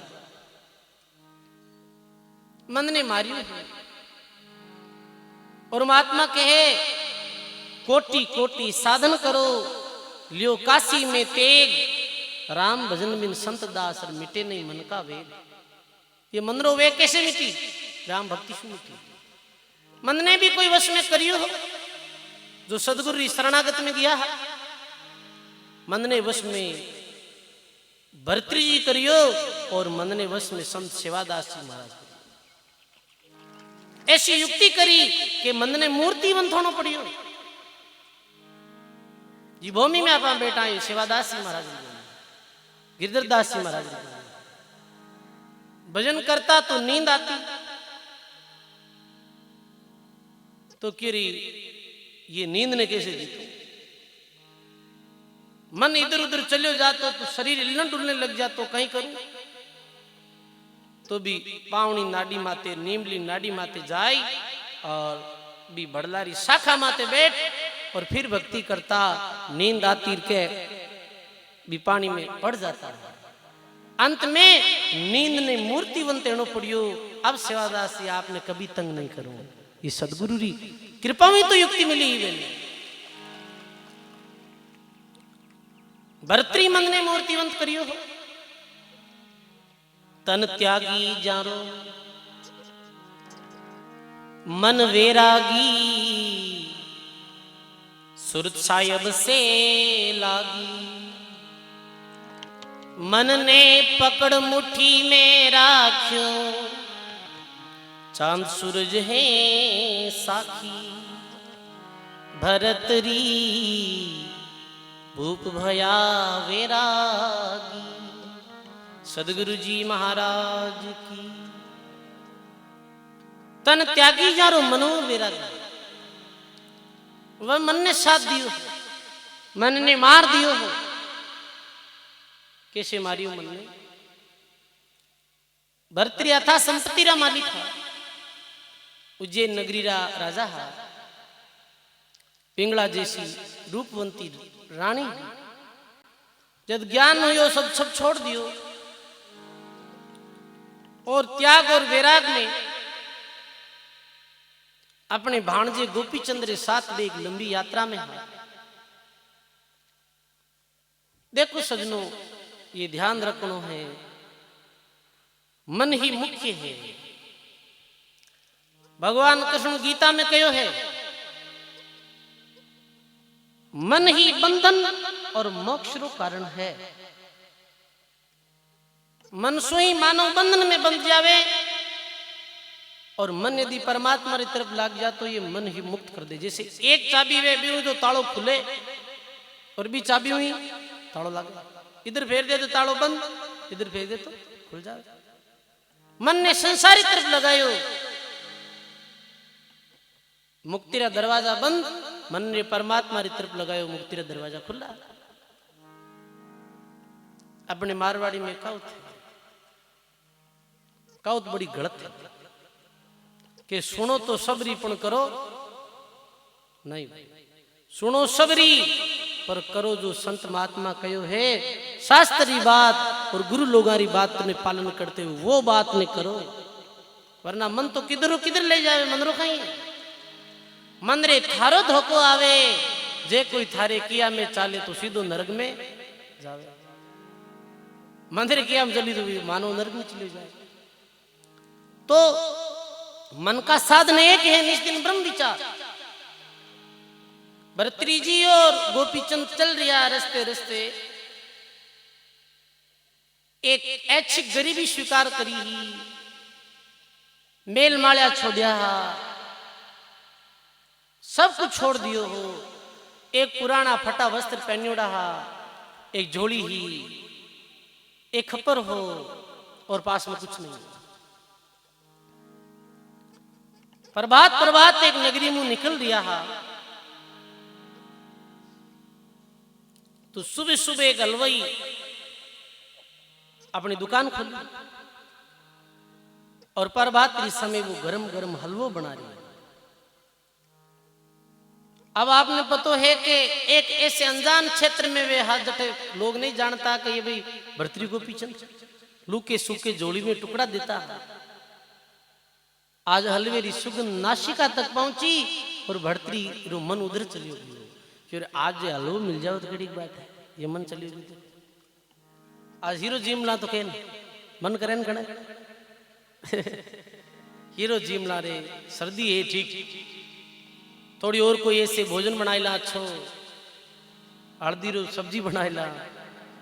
मन ने मारी और महात्मा कहे कोटि कोटि साधन करो, लियो काशी में तेग, राम भजन बिन संत दास मिटे नहीं मन का वेग। ये मन रो वेग कैसे मिटी, राम भक्ति से मिटी। मन ने भी कोई वश में करियो हो जो सदगुरु शरणागत में गया है, मन ने वश में भर्तृ जी करियो और मन ने वश में संत सेवादास जी महाराज। ऐसी युक्ति करी कि मन ने मूर्तिवंत होना पड़ियो। जी भूमि में आप बेटा है सेवादास जी महाराज, गिरधरदास जी महाराज। भजन करता तो नींद आती, तो किरी ये नींद ने कैसे जीतो। मन इधर उधर चले जातो तो शरीर हिलने डुलने लग जातो, कहीं करूं तो भी पावनी नाडी माते नीमली नाडी माते जाए और भी बड़लारी शाखा माते बैठ और फिर भक्ति करता, नींद आती के भी पानी में पड़ जाता है। अंत में नींद ने मूर्तिवंत एनो पड़ियो, अब सेवादास जी आपने कभी तंग नहीं करो। ये सदगुरु री कृपा में तो युक्ति मिली ही वेले। भर्तरी मन ने मूर्तिवंत करियो हो, तन त्यागी जारो मन वैरागी, सुरत सायब से लागी। मन ने पकड़ मुट्ठी में राख्यो, चांद सूरज है साखी। भरतरी भूप भया वैरागी। सदगुरु जी महाराज की। तन त्यागी जारो मनो वैरागी। वह मन ने साथ दियो, मन ने मार दियो हो। कैसे मारियो मन ने? भर्तरी था संपत्ति रा मालिक था, उज्जैन नगरी रा राजा हा, पिंगला जैसी रूपवंती रानी। जब ज्ञान हो सब छोड़ दियो और त्याग और वैराग में अपने भाणजे गोपीचंद्र साथ में एक लंबी यात्रा में है। देखो सजनों, ये ध्यान रखना है, मन ही मुख्य है। भगवान कृष्ण गीता में कहो है, मन ही बंधन और मोक्ष रो कारण है। मन सो ही मानव बंधन में बंध जावे और मन यदि परमात्मा की तरफ लाग जा तो ये मन ही मुक्त कर दे। जैसे एक चाबी वे भी तो तालों खुले और भी चाबी हुई तालों लगे, इधर फेर दे तो तालों बंद, इधर फेर दे तो खुल जाए। मन ने संसारी तरफ लगायो, मुक्ति रा दरवाजा बंद, मन ने परमात्मा की तरफ लगायो, मुक्ति रा दरवाजा खुला। अपने मारवाड़ी में काउत बड़ी गलत है कि सुनो तो सबरी पण करो नहीं। सुनो सबरी पर करो जो संत महात्मा कहो है, शास्त्री बात और गुरु लोगों की बात में पालन करते हो वो बात नहीं करो, वरना मन तो किधर ले जावे। मन रो कहीं मन रे थारो धोको आवे, जे कोई थारे किया में चाले तो सीधो नरक में जावे। मंदिर किया में चली तो मानो नरक में चले जाए। तो मन का साधन एक है, निष्दिन ब्रह्म विचार। भर्तरी जी और गोपीचंद चल रहा रस्ते रस्ते, एक ऐच्छिक गरीबी स्वीकार करी ही, मेल माल्या छोड़िया, सब कुछ छोड़ दियो हो। एक पुराना फटा वस्त्र पहनोड़ा हा, एक झोली ही, एक खपर हो और पास में कुछ नहीं। प्रभात एक नगरी मुंह निकल दिया हा, तो सुबह सुबह एक हलवाई अपनी दुकान खोली और प्रभात के समय वो गरम गरम हलवो बना रही है। अब आपने पता है कि एक ऐसे अनजान क्षेत्र में वे हाथ जटे लोग नहीं जानता कि ये भाई भर्तरी गोपीचंद लूके सूखे जोड़ी में टुकड़ा देता है। आज हलवेरी सुगंध नासिका तक पहुंची और भर्तरी रो मन उधर चली गई। फिर आज हलवो मिल जाओ तो कड़ी बात है, ये मन चली गई। आज हीरो जिमला तो कहन मन करे न खड़े हीरो जिमला रे सर्दी है ठीक, थोड़ी और कोई ऐसे भोजन बनाइला, अच्छो हल्दी रो सब्जी बनाइला,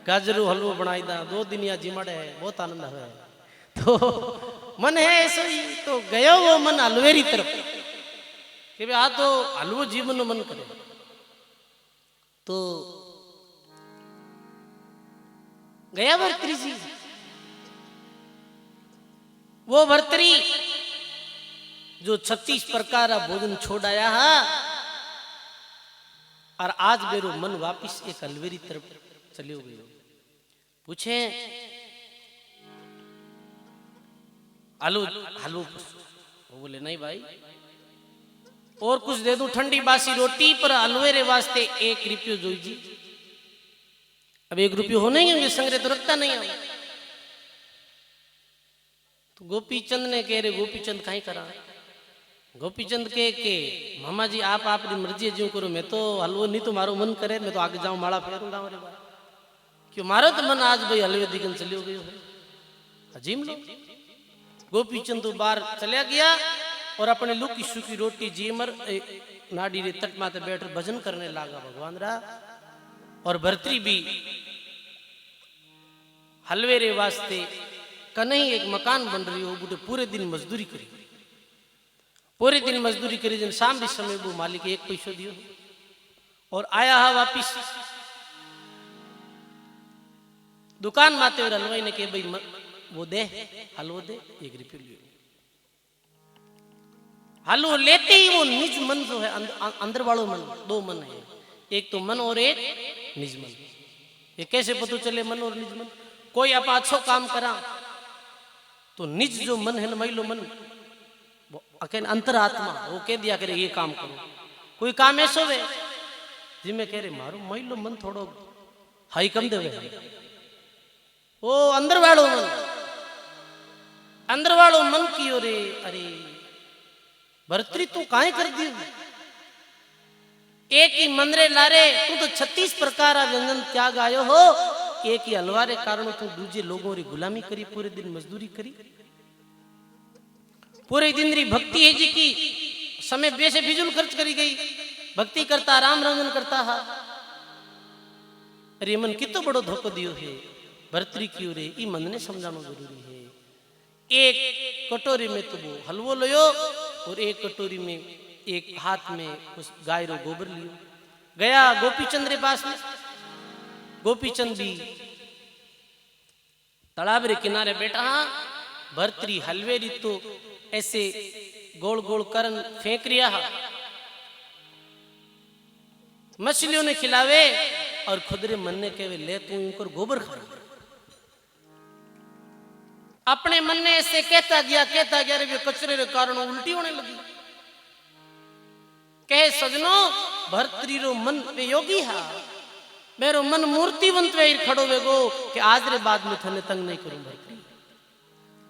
गाजर हलवो बनाई दा, 2 दिन या जिमड़े है, बहुत आनंद है। तो मन है ऐसा ही, तो गयो वो मन हलवेरी तरफ कि भाई आ तो हलवो जीवन नो मन करे। तो गया भर्तरी जी, वो भर्तरी जो 36 प्रकार भोजन छोड़ आया है, और आज मेरो मन वापिस एक हलवेरी तरफ चले गए। पूछे हलवो, वो बोले नहीं भाई और कुछ दे दूं ठंडी बासी रोटी, पर हलवे रे वास्ते 1 रुपयो जोईजी। अब 1 रुपयो होने ही होंगे, संग्रह तो रखता नहीं है। तो गोपीचंद ने कह रहे, गोपीचंद कहीं करा? गोपीचंद के मामा जी आप अपनी मर्जी जो करो, मैं तो हलवो नहीं तो मारो मन करे, मैं तो आगे जाऊं माड़ा फेरूंगा मेरे बार, क्यों मारो तो मन आज भाई हलवे दिखन चलियो गयो है। अजीम लो। गोपीचंद तो बाहर चला गया और अपने लुकी सुकी रोटी जीमर नाडी रे तट माते बैठ भजन करने लगा भगवान रा। और भरतरी भी हलवे रे वास्ते कन्हई एक मकान बन रही हो, बूढ़े पूरे दिन मजदूरी करी, पूरे दिन मजदूरी करी, दिन शाम भी समय वो मालिक 1 पैसो दियो और आया हा वापिस दुकान माते और हलवाई ने कहे भाई वो दे हलवो दे, 1 रुपयो लियो। हलवो लेते ही वो निज मन जो है, अंदर वालों मन, 2 मन है, एक तो मन और एक निज मन। ये कैसे पता चले मन और निज मन? कोई आप अच्छो काम करा तो निज जो मन है ना, महिलो मन, वो अकेले अंतरात्मा वो कह दिया करे ये काम करो। कोई काम ऐसो वे जिम्मे कह रहे मारो महिलो मन थोड़ो हाई कम देवे, वो अंदर वालों मन, अंदर वालों मन की रे, अरे भरतरी तू काहे कर दियो? एक ही मंदरे लारे तू तो 36 प्रकार व्यंजन त्याग आयो हो, एक ही हलवारे कारण तू दूजे लोगों री गुलामी करी, पूरे दिन मजदूरी करी, पूरे दिन री भक्ति है जी की समय बेसे फिजूल खर्च करी गई, भक्ति करता राम रंजन करता हा। अरे मन कितो बड़ो धोखो दियो है भरतरी की रे, ई मन ने समझाना जरूरी है। एक कटोरी में तो वो हलवो लियो और एक कटोरी में एक हाथ में उस गाय रो गोबर लियो, गया गोपीचंद रे पास में। गोपीचंद भी तालाब रे किनारे बैठा, भरतरी हलवे री तो ऐसे गोल गोल करन फेंक रिया, मछलियों ने खिलावे और खुद रे मन ने कहे ले तू इनकर गोबर खा। अपने मन ने ऐसे कहता गया रे कचरे रे कारण उल्टी होने लगी। कहे सजनो भरतरी रो मन पे योगी हा, मेरो मन मूर्तिवंत वे खड़ो वेगो कि आज रे बाद में थने तंग नहीं करूं भरतरी।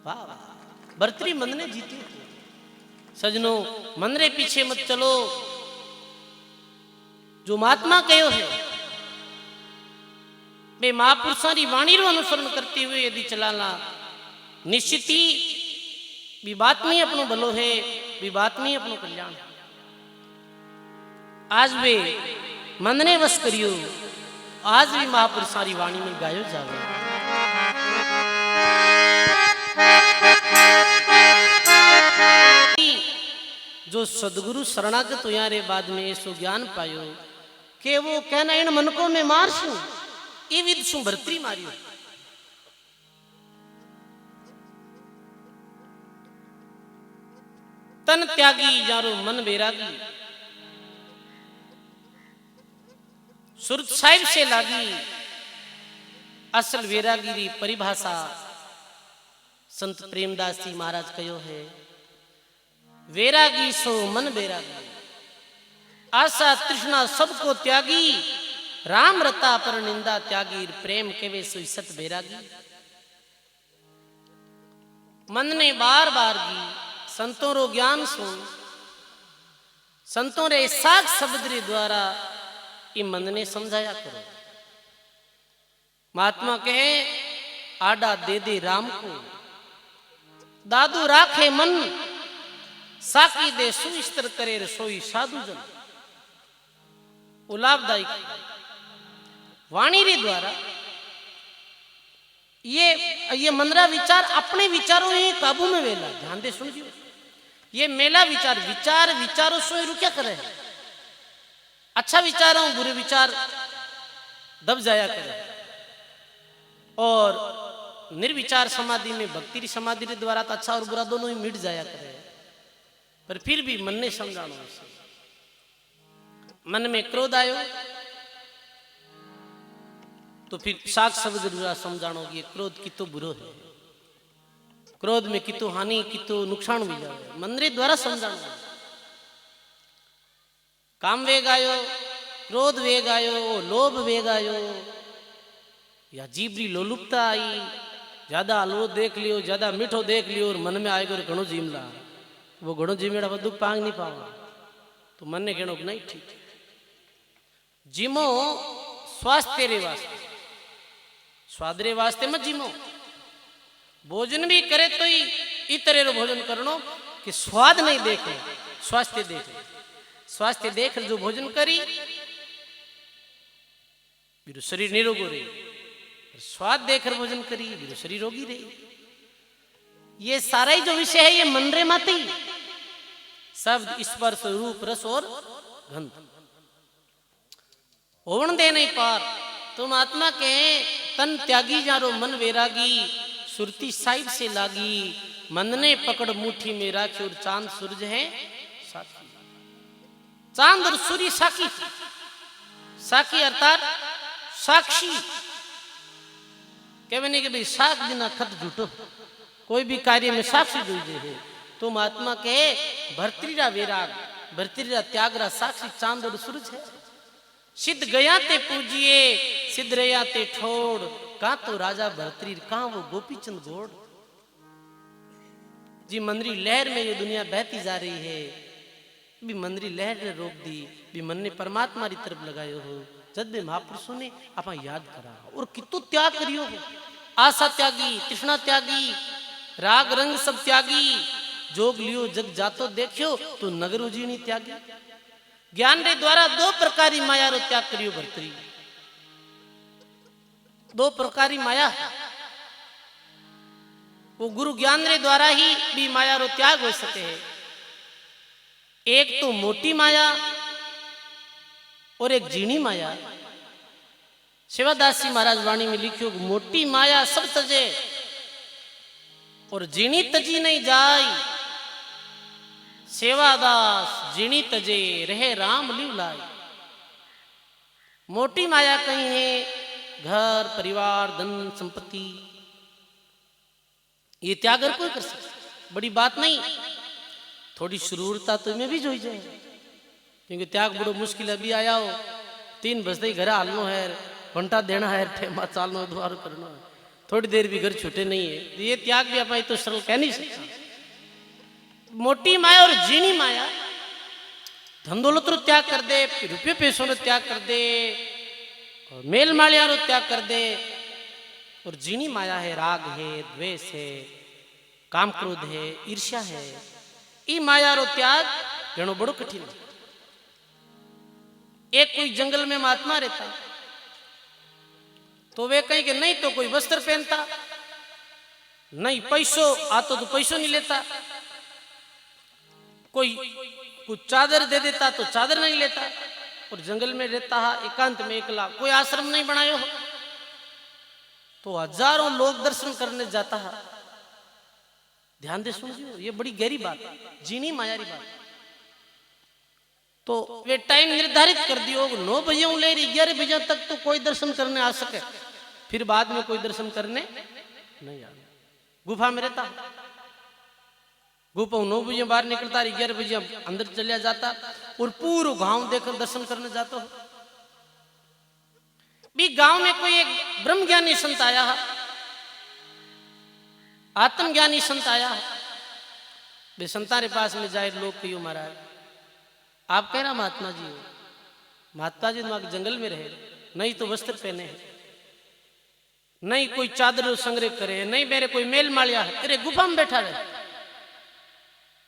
वाह वाह, भरतरी मन ने जीती। सजनो मन रे पीछे मत चलो, जो महात्मा कहो है वे महापुरुषों की वाणी रो अनुसरण करते हुए यदि चलाना, निश्चित ही भी बात में अपनो भलो है, भी बात में अपनो कल्याण। आज वे मन ने वश करियो, आज भी महापुरुषों की वाणी में गायो जावे। जो सदगुरु शरणागत हो यारे बाद में ऐसो ज्ञान पायो कि वो कहना इन मन को मैं मार सू, ये विद सु भरतरी मारियो। तन त्यागी यारो मन बैरागी, सुरत साहिब से लागी असल वैरागी परिभाषा संत प्रेमदास जी महाराज कहो है, वैरागी सो मन बैरागी, आशा तृष्णा सबको त्यागी, राम रता पर निंदा त्यागी, प्रेम केवे सोई सत बैरागी। मन ने बार बार की संतों रो ज्ञान सुन, संतों रे साग शब्द रे द्वारा ये मन ने समझाया करो। महात्मा कहे आडा दे दे राम को, दादू राखे मन, साकी दे सुस्तर करे रसोई साधु जन। वो लाभदायक वाणी रे द्वारा ये मनरा विचार अपने विचारों ही काबू में वेला। ध्यान दे सुन, ये मेला विचार विचारों से रुक्या करे, अच्छा विचारों बुरे विचार दब जाया करे, और निर्विचार समाधि में भक्ति समाधि के द्वारा तो अच्छा और बुरा दोनों ही मिट जाया करे। पर फिर भी मन ने समझाना, मन में क्रोध आयो तो फिर साख शब्द जरूर समझानो कि क्रोध कितो बुरो है, क्रोध में कितो हानि कितो नुकसान भी जाए, मन रे द्वारा समझाना। काम वेग आयो, क्रोध वेग आयो, लोभ वेग आयो, या जीवरी लोलुपता आई, ज्यादा हलवो देख लियो, ज्यादा मीठो देख लियो और मन में आएगा घणो जीमला, वो घणो जीमेड़ा बदुक पांग नहीं पावा, तो मन ने कहनो नहीं ठीक जीमो स्वास्थ्य रे वास्ते, स्वाद रे वास्ते मत जीमो। भोजन भी करे तो ही इतरे रो भोजन करनो कि स्वाद नहीं देखे, स्वास्थ्य देखे। स्वास्थ्य देख जो भोजन करी बिरु शरीर निरोगो रहे, स्वाद देकर भोजन करी बिरु शरीर रोगी रहे। ये सारा ही जो विषय है ये मन रे माती, शब्द स्पर्श रूप रस और गंध होवन दे नहीं पार। तुम आत्मा के तन त्यागी जारो मन वैरागी, सुरती साहिब से लागी, मन ने पकड़ मुट्ठी में राखी और चांद सूरज है साखी। चांद और सूर्य साखी, साखी अर्थात साक्षी। कहवे नहीं कि भाई साख बिना खत झूठो, कोई भी कार्य में साक्षी जुड़े है। तुम आत्मा के भर्तृरा वैराग, भर्तृरा त्यागरा साक्षी चांद और सूरज है। सिद्ध गया ते पूजिए, सिद्ध रया ते ठोड़, कहा तो राजा भर्तृ, कहा वो गोपीचंद घोड़। जी मंदरी लहर में ये दुनिया बहती जा रही है, भी मंदरी लहर ने रोक दी, भी मन ने परमात्मा की तरफ लगायो हो। जब भी महापुरुषों ने आप याद करा और कितो त्याग करियो हो, आशा त्यागी, तृष्णा त्यागी, राग रंग सब त्यागी, जोग लियो जग जातो देखियो तो नगर उजीनी त्यागी। ज्ञान रे द्वारा दो प्रकारी माया रो त्याग करियो भर्तरी, दो प्रकारी माया, वो गुरु ज्ञान रे द्वारा ही भी माया रो त्याग हो सके है। एक तो मोटी माया और एक जीणी माया। शिवादास जी महाराज वाणी में लिखियो, मोटी माया सब तजे और जीणी तजी नहीं जाय, सेवादास जीणी तजे रहे राम लिव लाई। मोटी माया कहीं है घर परिवार धन संपत्ति, ये त्याग हर कोई कर सकता, बड़ी बात नहीं। थोड़ी शुरूरता तुम्हें भी जोई जाए, क्योंकि त्याग बड़ो मुश्किल अभी आया हो। 3 बजते घर हालनो है, घंटा देना है, ठेमा चालनो द्वार करना है, थोड़ी देर भी घर छूटे नहीं है। ये त्याग भी अपना तो सरल कह नहीं सकता। मोटी माया और जीणी माया, धन दौलत रो त्याग कर दे, रुपये पैसों रो त्याग कर दे, और मेल मालिया रो त्याग कर दे। और जीणी माया है राग है, द्वेष है, काम क्रोध है, ईर्ष्या है। ई माया रो त्याग घणो बड़ो कठिन है। एक कोई जंगल में महात्मा रहता तो वे कहीं कि नहीं तो कोई वस्त्र पहनता, नहीं पैसों आतो तो पैसों नहीं लेता, कोई कुछ चादर दे देता तो चादर नहीं लेता, और जंगल में रहता है एकांत में एकला, कोई आश्रम नहीं बनायो हो। तो हजारों लोग दर्शन करने जाता है। ध्यान दे सुनियो, ये बड़ी गहरी बात, जीनी मायारी बात। तो वे टाइम निर्धारित कर दियो, 9 बजे ले 11 बजे तक तो कोई दर्शन करने आ सके, फिर बाद में कोई दर्शन करने नहीं आ। गुफा में रहता, गुफा 9 बजे बाहर निकलता, 11 बजे अंदर चलिया जाता, और पूरा गांव देखकर दर्शन करने जाता हो। भी गांव में कोई एक ब्रह्म ज्ञानी संत आया है, आत्मज्ञानी संत आया है। वे संतारे पास में जाए लोग कहियो महाराज आप कह रहा महात्मा जी हो, महात्मा जी वहां जंगल में रहे, नहीं तो वस्त्र पहने हैं, नहीं कोई चादर संग्रह करे, नहीं मेरे कोई मेल मालिया है, तेरे गुफा में बैठा रहे,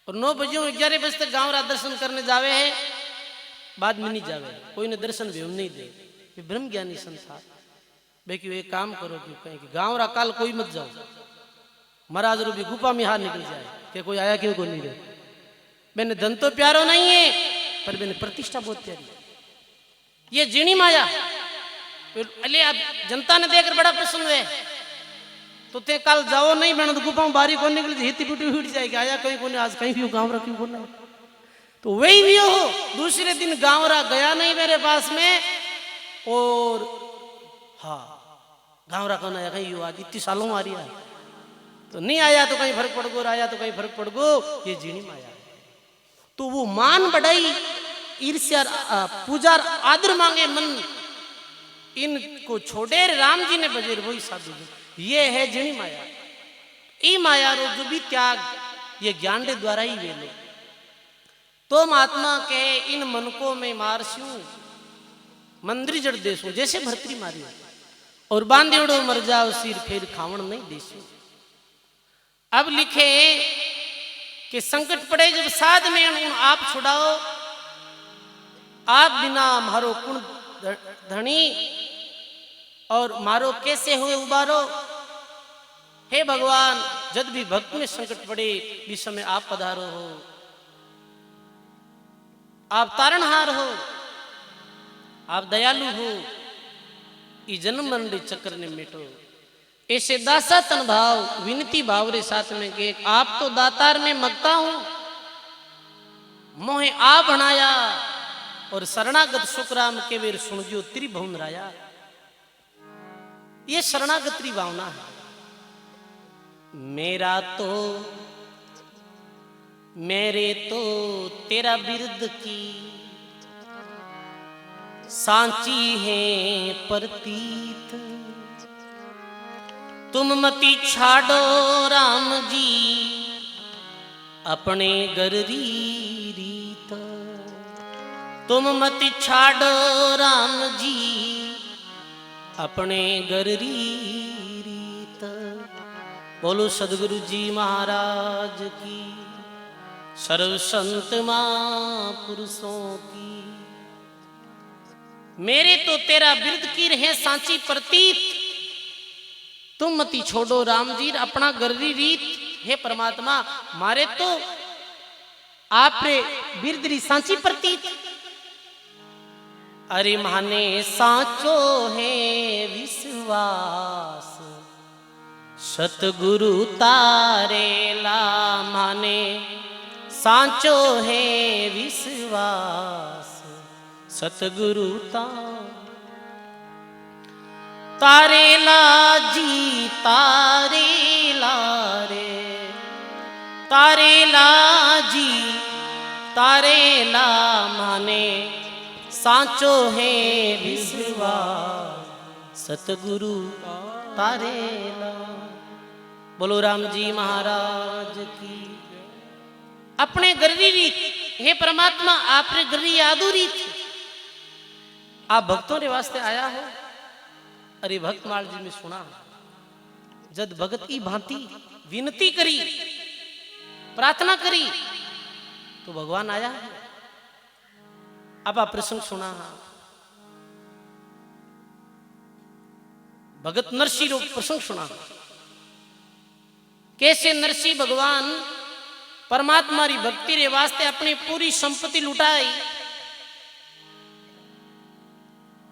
और 9 बजे 11 बजे तक गांव रा दर्शन करने जावे है, बाद में नहीं जावे, कोई ने दर्शन भी नहीं दे। ब्रह्म ज्ञानी संसार बेकी एक काम करो कि कहीं कि गांव रा काल कोई मत जाओ, महाराज रो भी गुफा में हाथ निकल जाए कि कोई आया क्यों को नहीं रहे। मैंने धन तो प्यारो नहीं है, पर मैंने प्रतिष्ठा बहुत प्यारी। ये जीणी माया, अले अब जनता ने देखकर बड़ा प्रसन्न हुए, तो ते कल जाओ नहीं मैंने तो गुफा में बारी कौन निकल हिती पुटी उठ जाएगी, आया कहीं को आज कहीं भी गाँव रखी को नहीं। तो वही भी हो, दूसरे दिन गाँव रा गया नहीं मेरे पास में, और हाँ गाँव रा कौन आया कहीं आज इतनी सालों में आ रही है, तो नहीं आया तो कहीं फर्क पड़ गो, आया तो कहीं फर्क पड़ गो। ये जीणी माया है। तो वो मान बढ़ाई ईर्ष्या पूजा आदर मांगे मन, इनको छोड़े राम जी ने बजेर वही साधु जी। ये है जिणी माया। ई माया रो जो भी त्याग ये ज्ञान के द्वारा ही वे लो। तो महात्मा कहे इन मन को मैं मारस्यू मंदिर जड़ देसू, जैसे भर्तरी मारी और बांधेड़ो मर जाओ सिर फिर खावण नहीं देसू। अब लिखे कि संकट पड़े जब साध में उन आप छुड़ाओ, आप बिना मारो कुण धनी और मारो कैसे हुए उबारो। हे भगवान जब भी भक्त में संकट पड़े इस समय आप पधारो हो, आप तारणहार हो, आप दयालु हो, ई जन्म मरण चक्र ने मिटो। ऐसे दासा तन भाव विनती भाव रे साथ में के आप तो दातार में मगता हूं, मोहे आप बनाया और शरणागत सुखराम के वीर सुनजो त्रिभुवन राया। ये शरणागति भावना है। मेरे तो तेरा बिरद की सांची है प्रतीत, तुम मति छाड़ो राम जी अपने गररी रीत। तुम मति छाड़ो राम जी अपने गररी रीत। बोलो सदगुरु जी महाराज की, सर्व संत महापुरुषों की। मेरे तो तेरा बिरद की रहे सांची प्रतीत, तुम मति छोड़ो राम जी अपना गररी रीत। हे परमात्मा मारे तो आपने बिरद री सांची प्रतीत। अरे माने सांचो है विश्वास सतगुरु तारेला। माने सांचो है विश्वास सतगुरु तारेला जी तारेला रे, तारेला जी तारेला। माने सांचो है विश्वास सतगुरु तारेला। बोलो राम जी महाराज की। अपने गररी रीत, हे परमात्मा आपने गररी आदुरी थी, आप भक्तों के वास्ते आया हो। अरे भक्तमाल जी में सुना जद भगत की भांति विनती करी प्रार्थना करी तो भगवान आया। अब आप प्रसंग सुना भगत नरसी रो प्रसंग सुना कैसे नरसी भगवान परमात्मा री भक्ति रे वास्ते अपनी पूरी संपत्ति लुटाई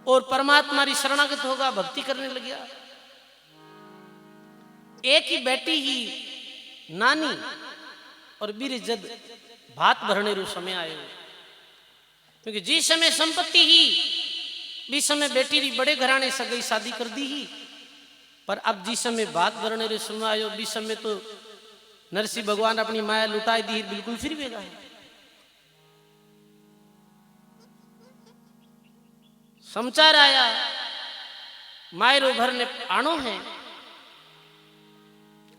और परमात्मा री शरणागत होगा भक्ति करने लग गया। एक ही बेटी ही नानी और बीर जद भात भरने रो समय आयो, क्योंकि जिस समय संपत्ति ही भी समय बेटी री बड़े घराने सगई शादी कर दी ही, पर अब जिस समय भात भरने रो समय आयो भी समय तो नरसिंह भगवान अपनी माया लुटाई दी बिल्कुल फिर वेगा है। समाचार आया मायरो भर ने आनो है,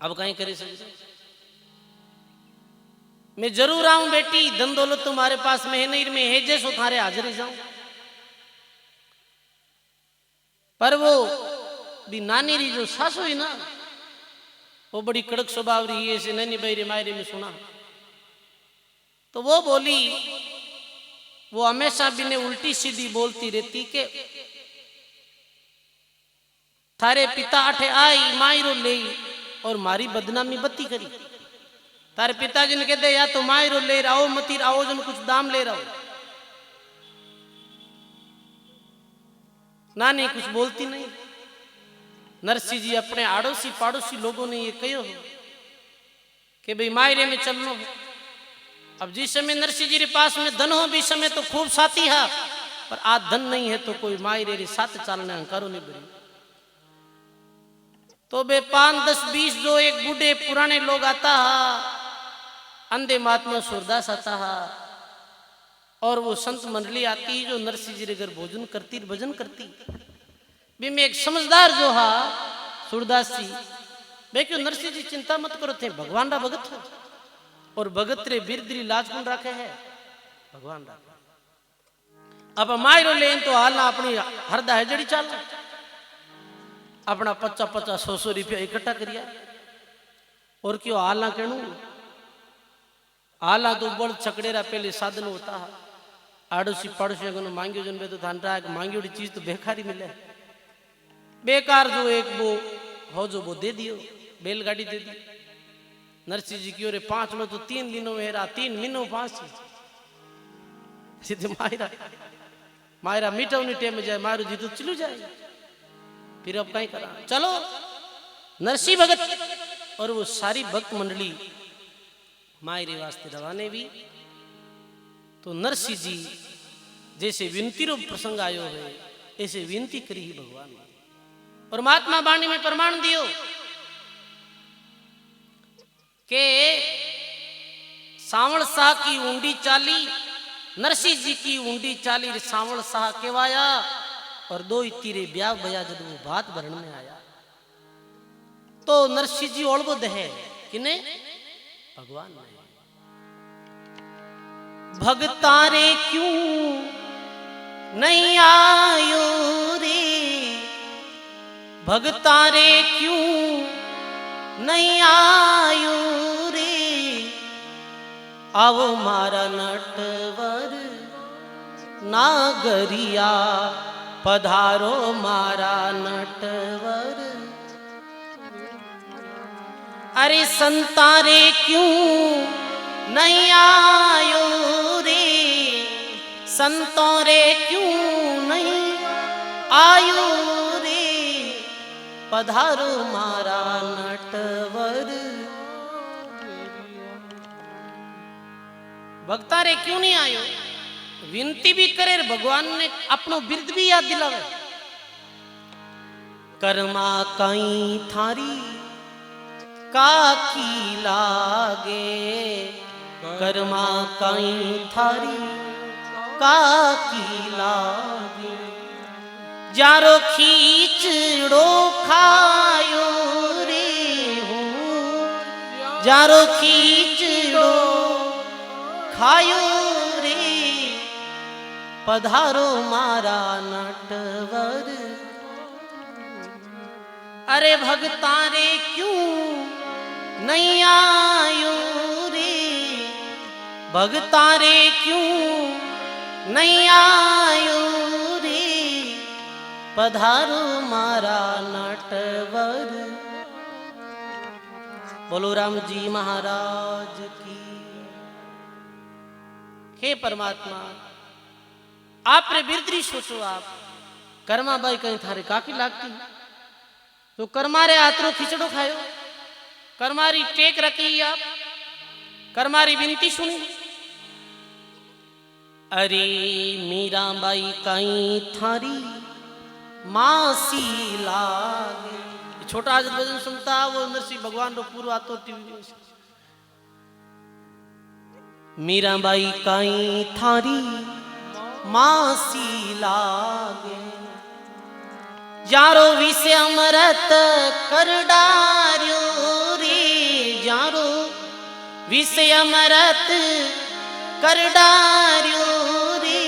अब कहीं करे सकते। मैं जरूर आऊं बेटी, धन दौलत तुम्हारे पास में है नहीं, मैं है जैसो थारे हाजिर जाऊं। पर वो भी नानी री जो सासू ही ना वो बड़ी कड़क स्वभाव रही है, ऐसे नैनी बैरी मायरे में सुना तो वो बोली, वो हमेशा भी ने उल्टी सीधी बोलती रहती के थारे पिता अठे आई मायरो ले और मारी बदनामी बत्ती करी। तारे पिताजी ने कहते या तो मायरो ले रहो मती आओ जन कुछ दाम ले रहो। नानी कुछ बोलती नहीं। नरसिंह जी अपने आड़ोसी पाड़ोसी लोगों ने ये कहो कि भाई मायरे में चलनो। अब जिस समय नरसिंह जी के पास में धन हो भी समय तो खूब साथी है, पर आज धन नहीं है तो कोई मायरे रे साथ चालने अंकारो नहीं बनी। तो बे 5, 10, 20 जो एक बूढ़े पुराने लोग आता है, अंधे महात्मा सूरदास आता है, और वो संत मंडली आती जो नरसिंह जी रे घर भोजन करती भजन करती भी में एक समझदार जो हा सूरदास जी बे क्यों नरसिंह जी चिंता मत करो थे भगवान रा भगत हो और भगत रे बिरदरी लाज गुण राखे है भगवान रा अब मायरो ले तो हालना अपनी हरदा है जड़ी चाल अपना 50-50 रुपया इकट्ठा करिया और क्यों हालना कहणु आला तो बड़ छकड़ेरा पहले साधन होता है आड़ोसी पड़ोसी को मांगियो जन बे तो थान रहा है मांगियोड़ी चीज तो बेकारी मिले बेकार जो एक वो हो जो वो दे दियो बैलगाड़ी दे दी नरसिंह जी की ओरे 5 लो तो 3 दिनों में रहा 3 महीनों 5 सीधे मायरा मीठा टेम में जाए मारू जी तो चलू जाए फिर अब कहीं करा चलो नरसिंह भगत और वो सारी भक्त मंडली मायरे वास्ते रवाने भी तो नरसिंह जी जैसे विनती रो प्रसंग आयो है ऐसे विनती करी ही भगवान और महात्मा वाणी में प्रमाण दियो के सावण शाह की ऊंडी चाली नरसिंह जी की ऊंडी चाली सावण शाह केवाया और 2 तीरे ब्याह बया जब वो बात भरण में आया तो नरसिंह जी ओळबो दहे किने भगवान ने भगतारे क्यों नहीं आयो रे भगतारे क्यों नहीं आयो रे आवो मारा नटवर नागरिया पधारो मारा नटवर अरे संतारे क्यों नहीं आयो रे संतों रे क्यों नहीं आयो रे पधारो मारा नटवर भक्ता रे क्यों नहीं आयो विनती भी करे भगवान ने अपनो बिरद भी याद दिलावे कर्मा कई थारी काकी लागे कर्मा कई थारी काकी लागे जारो खींचड़ो खायो रे हो जारो खींचड़ो खायो रे पधारो मारा नटवर अरे भगतारे क्यों नहीं आयो रे भगतारे क्यों नहीं आयो रे पधारो मारा नटवर बोलो राम जी महाराज की हे परमात्मा आप रे बिरदरी सोचो आप कर्मा बाई कहीं थारे काकी लागती तो कर्मारे आतरो खिचड़ो खायो कर्मारी टेक रखी आप कर्मारी विनती सुनी अरे मीरा बाई कहीं थारी मासी लागे छोटा आज भजन सुनता वो नरसिंह भगवान रो पूरा आतो टीवी में मीरा बाई कहीं थारी मासी लागे जारो विषय अमृत कर डार्यो रे जारो विषय अमृत कर डार्यो रे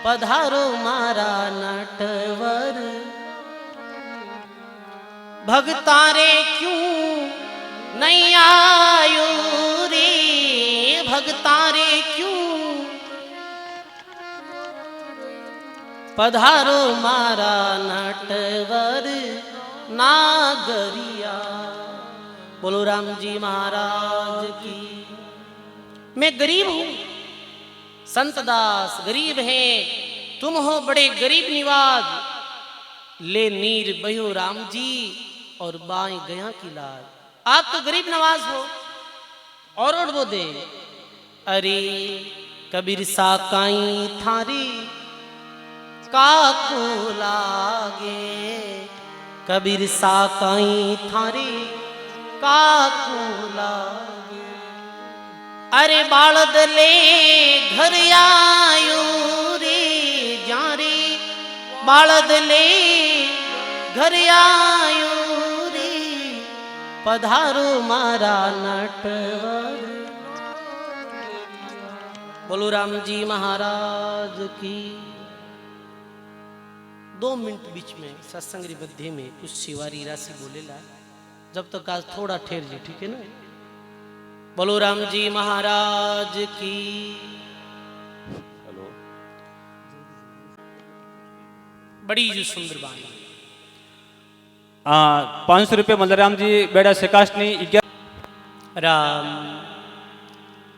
पधारो मारा नटवर भगतारे क्यों नहीं आयो रे भगतारे क्यों पधारो मारा नटवर नागरिया बोलो राम जी महाराज की मैं गरीब हूं संत दास गरीब है तुम हो बड़े गरीब निवाज ले नीर बहो राम जी और बाएं गया की लाज आप तो गरीब नवाज हो और वो दे अरे कबीर सा काई थारी काको लागे कबीर सा कहीं थारी काको लागे अरे बालद ले घर आयो रे जा रे बालद ले घर आयो रे पधारो मारा नटवर। बोलो राम जी महाराज की। 2 मिनट बीच में सत्संग मध्य में कुछ शिवारी राशि बोलेला, जब तक आज थोड़ा ठहर जी, ठीक है ना। बोलो राम जी महाराज की। हेलो। बड़ी जो सुंदर बाणी। 500 रुपये मल्लराम जी बेड़ा शिकाशनी। राम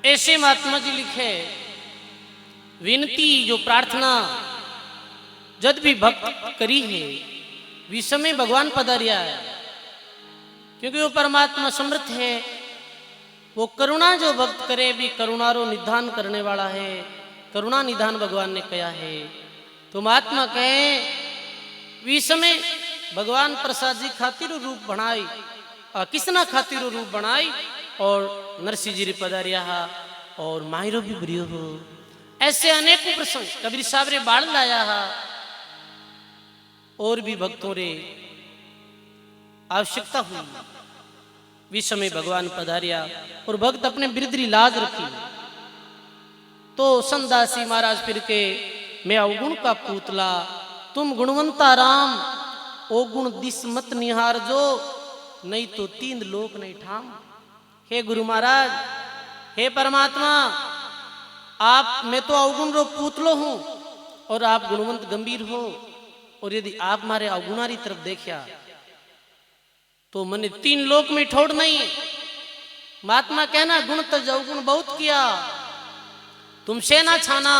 ऐसे महात्मा जी लिखे, विनती जो प्रार्थना जब भी भक्त करी है विषय भगवान पधारिया है, क्योंकि वो परमात्मा समर्थ है। वो करुणा जो भक्त करे भी करुणारो निधान करने वाला है, करुणा निधान भगवान ने कहा है। तो महात्मा कहे विषय भगवान प्रसाद जी खातिर रूप बनाई, किसना खातिर रूप बनाई और नरसिंह जी पधारिया और मायरो भी बरियो हो। ऐसे अनेकों प्रसंग कबीर साहब रे बाढ़ लाया हा, और भी भक्तों रे आवश्यकता हुई। विषय भगवान पधारिया और भक्त अपने बिरदरी लाज रखी। तो संदासी महाराज फिर के मैं अवगुण का पुतला, तुम गुणवंता राम ओ गुण दिस मत निहार जो, नहीं तो 3 लोक नहीं ठाम। हे गुरु महाराज, हे परमात्मा, आप मैं तो अवगुण रो पुतलो हूं और आप गुणवंत गंभीर हो, और यदि आप मारे अवगुणारी तरफ देखा तो मैंने 3 लोक में ठोड़ नहीं। महात्मा कहना गुण तज अवगुण बहुत किया, तुमसे ना छाना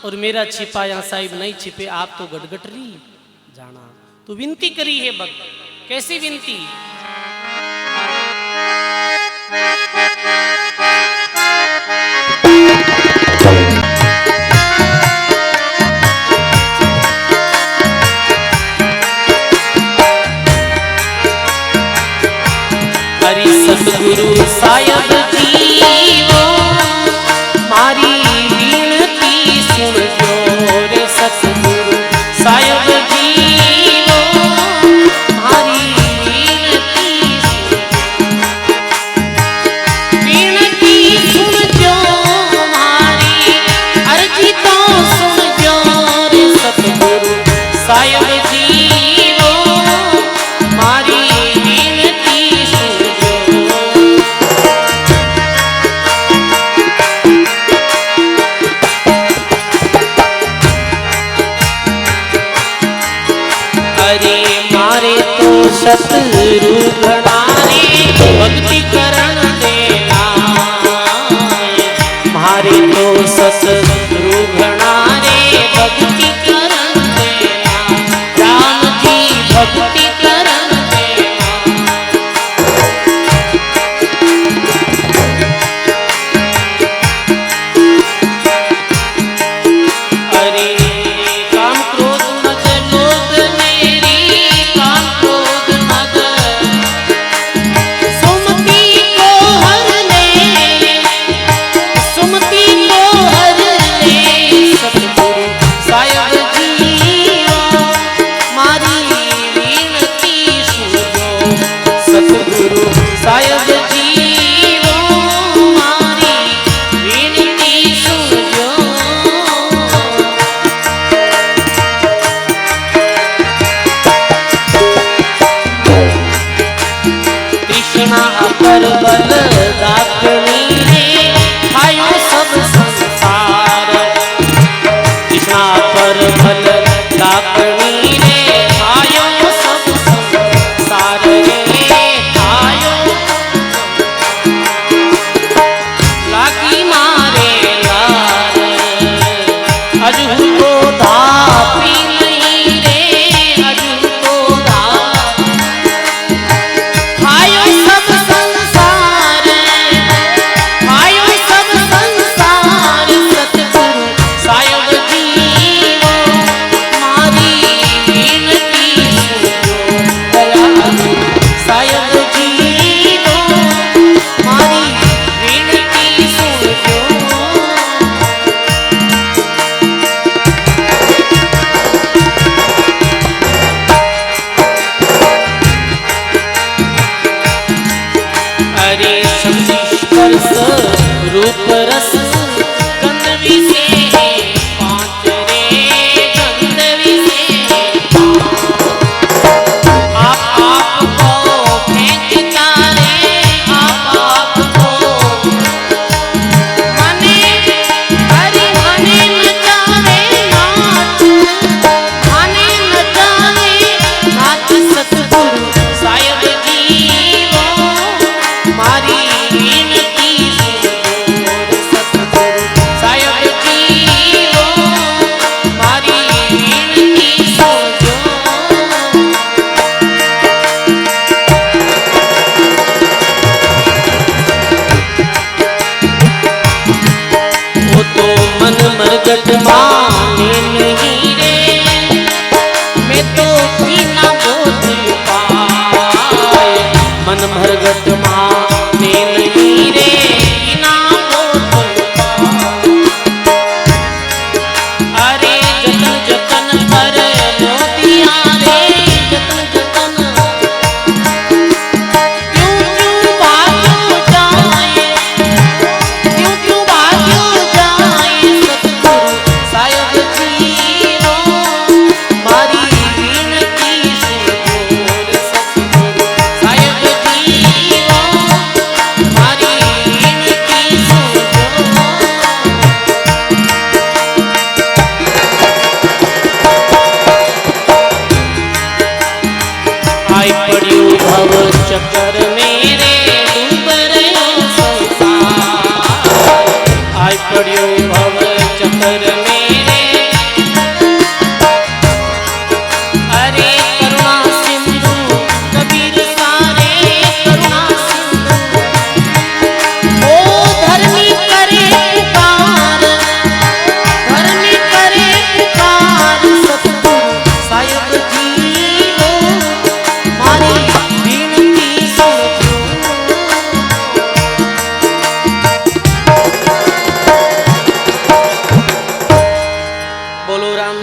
और मेरा छिपाया साहिब नहीं छिपे, आप तो गटगटरी जाना। तो विनती करी है भक्त, कैसी विनती। हरि सतगुरु सायब जीवो मारी विनती सुन जो रे। सतगुरु सायब जीवो मारी विनती सुन जो, मारी अर्जी तो सुन जो रे। सतगुरु सायब जीवो मारी विनती सुन जो। अरे मारे तो शत्रु घनारे भक्ति करण देना, मारे तो शत्रु घनारे भक्ति करण देना। राम जी भक्ति करण देना। अरे काम क्रोध मद लोभ मेरी, काम क्रोध मद सुमति को हर ले, सुमति को हर ले। सतगुरु सायब जीवा मारी विनती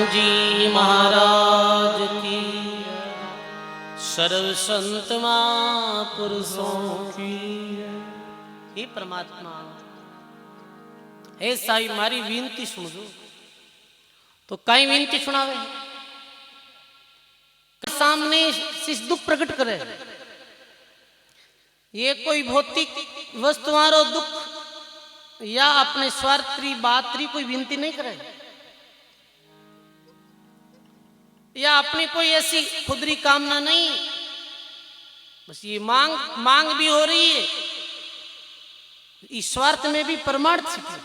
जी महाराज की, सर्व संत महापुरुषों की। हे परमात्मा, हे साई मारी विनती सुनो। तो कई विनती सुनावे, सामने शिष दुख प्रकट करे। ये कोई भौतिक वस्तुआरो दुख या अपने स्वार्थी बातरी कोई विनती नहीं करे, या अपनी कोई ऐसी खुदरी कामना नहीं। बस ये मांग भी हो रही है, इस स्वार्थ में भी परमार्थ सीखे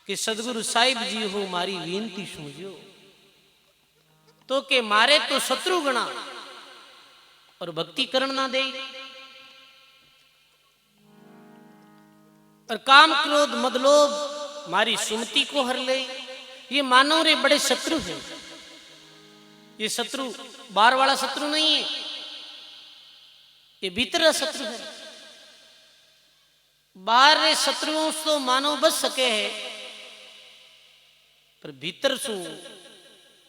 कि सदगुरु साहिब जी हो मारी विनती सुनियो। तो के मारे तो शत्रु गणा और भक्ति करण ना दे, और काम क्रोध मद लोभ मारी सुमति को हर ले। ये मानव रे बड़े शत्रु है। ये शत्रु बाहर वाला शत्रु नहीं है, ये भीतर शत्रु है। बाहर रे शत्रुओं से मानव बच सके है, पर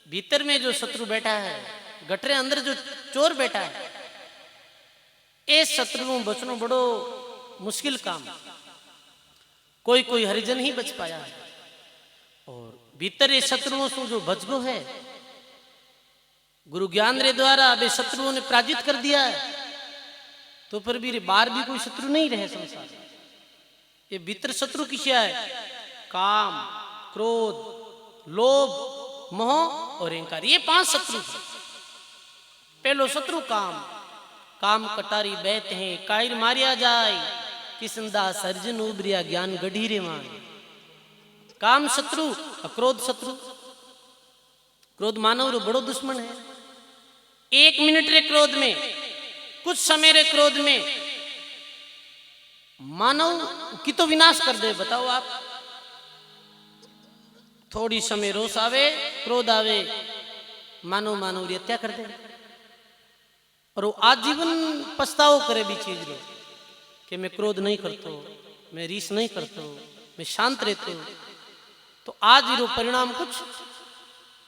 भीतर में जो शत्रु बैठा है, गटरे अंदर जो चोर बैठा है, इस शत्रुओं बचना बड़ो मुश्किल काम। कोई हरिजन ही बच पाया है, और भीतर ये शत्रुओं से जो बच गो है, गुरु ज्ञान रे द्वारा वे शत्रुओं ने पराजित कर दिया है। तो फिर भी बाहर भी कोई शत्रु नहीं रहे संसार। ये भीतर शत्रु किया है? काम, क्रोध, लोभ, मोह और अहंकार। ये 5 शत्रु। पहलो शत्रु काम कटारी बैत है, कायर मारिया जाए, किसनदास अर्जुन उबरिया ज्ञान गढ़ी रे मान। काम शत्रु, क्रोध शत्रु। क्रोध मानव रो बड़ो दुश्मन है। 1 मिनट रे क्रोध में, कुछ समय रे क्रोध में मानव की तो विनाश कर दे। बताओ आप, थोड़ी समय रोष आवे, क्रोध आवे, मानव री हत्या कर दे, और वो आजीवन पछताओ करे भी चीज रो कि मैं क्रोध नहीं करता, मैं रीस नहीं करता, मैं शांत रहता। तो आज रो परिणाम कुछ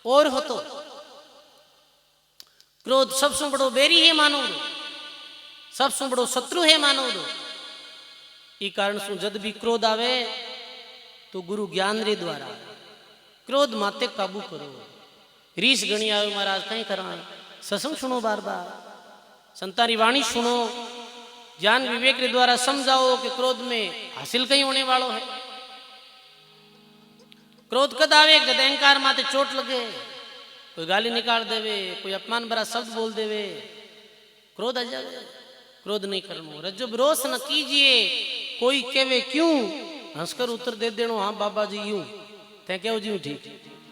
और हो। तो क्रोध सबसे बड़ो बैरी है मानव रो, सबसे बड़ो शत्रु है मानव रो। ई कारण से जद भी क्रोध आवे तो गुरु ज्ञान रे द्वारा क्रोध माते काबू करो। रीस गणी आवे महाराज कहीं करा, सत्संग सुनो, बार बार संतारी वाणी सुनो, ज्ञान विवेक रे द्वारा समझाओ कि क्रोध में हासिल कहीं होने वालों है। क्रोध कद आवे जब अहंकार माते चोट लगे, कोई गाली निकाल देवे, कोई अपमान भरा शब्द बोल देवे, क्रोध आ जावे। क्रोध नहीं करना। रज्जब रोष न कीजिए, कोई कहे क्यों, हंसकर उत्तर दे देनो हाँ बाबा जी यूं, ते क्यों जी ठीक,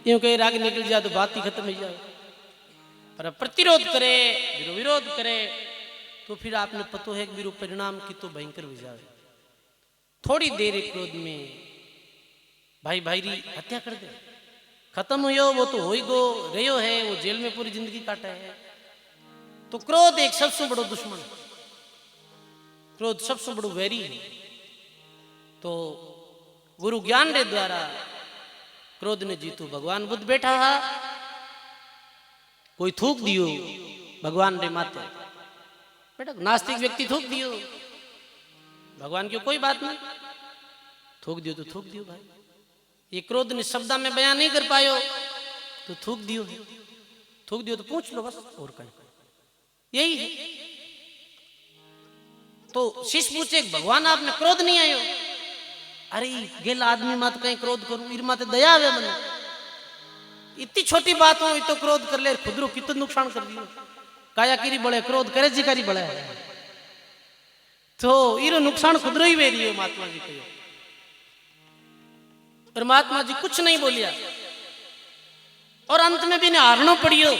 यूं कहीं राग निकल जाए तो बात ही खत्म हो जाए। पर प्रतिरोध करे, विरोध करे, तो फिर आपने पतो है कि परिणाम की तो भयंकर हो जाए। थोड़ी देर क्रोध में भाई री हत्या कर दे, खत्म हुयो, वो तो हो ही गो रहो है, वो जेल में पूरी जिंदगी काटा है। तो क्रोध एक सबसे बड़ो दुश्मन है, क्रोध सबसे बड़ो वैरी है। तो गुरु ज्ञान रे द्वारा क्रोध ने जीतू। भगवान बुद्ध बैठा हा, कोई थूक दियो भगवान रे माते, बेटा नास्तिक व्यक्ति थूक दियो, भगवान की कोई बात नहीं, थूक दियो तो थूक दियो भाई। ये क्रोध ने शब्द में बयान नहीं कर पायो तो थूक दियो तो पूछ लो बस, और कहीं यही है। तो शिष्य पूछे भगवान आपने क्रोध नहीं आयो? अरे गेला आदमी मात कहीं क्रोध करूं, इर माते दया आवे मने, इतनी छोटी बात हो तो क्रोध कर ले, खुद रो कितना नुकसान कर दियो। काया किरी बड़े क्रोध करे जी करी बड़े, तो इरो नुकसान खुद रो ही वे रही है। महात्मा जी कहो, परमात्मा जी कुछ नहीं बोलिया, और अंत में भी ने हारनो पड़ियो।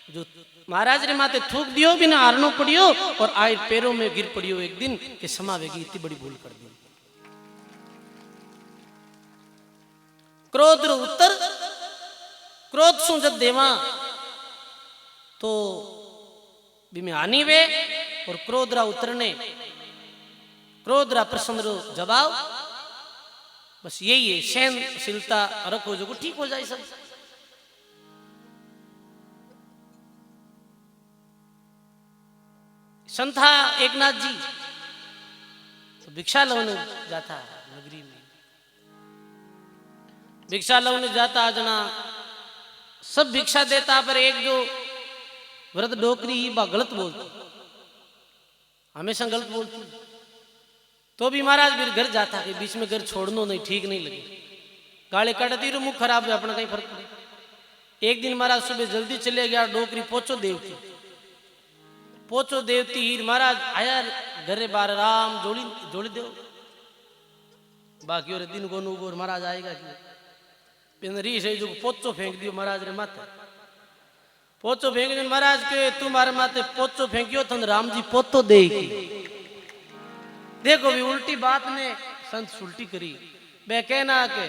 जो महाराज रे माते थूक दियो भी ने हारनो पड़ियो, और आए पैरों में गिर पड़ियो एक दिन कि समावेगी इतनी बड़ी भूल कर दी। क्रोध रो उत्तर, क्रोध सु जब देवा तो भी हानि वे, और क्रोध रा उतरने, क्रोध रा प्रसन्न रो जवाब बस यही है, सहनशीलता रखो जो ठीक हो जाए सब। संथा एकनाथ जी तो भिक्षा लवने जाता नगरी में, भिक्षा लवने जाता जना सब भिक्षा देता, पर एक जो व्रत डोकरी ही बा गलत बोलती, हमेशा गलत बोलती। तो भी महाराज फिर घर जाता कि बीच में घर छोड़ना नहीं, ठीक नहीं लगे, गाली काटती रो मुख खराब है, अपना कहीं फर्क नहीं। एक दिन महाराज सुबह जल्दी चले गया, डोकरी पोचो देवती, पोचो देवती हीर महाराज आया घरे बार राम जोड़ी जोड़ी दो, बाकी और दिन को नूगोर महाराज आएगा कि पिंदरी से जो पोचो फेंक दियो महाराज रे माथे, पोचो फेंक दियो महाराज के तुम्हारे माथे पोचो फेंकियो तो राम जी पोतो दे। देखो भी उल्टी बात ने संत सुल्टी करी, वे कहना के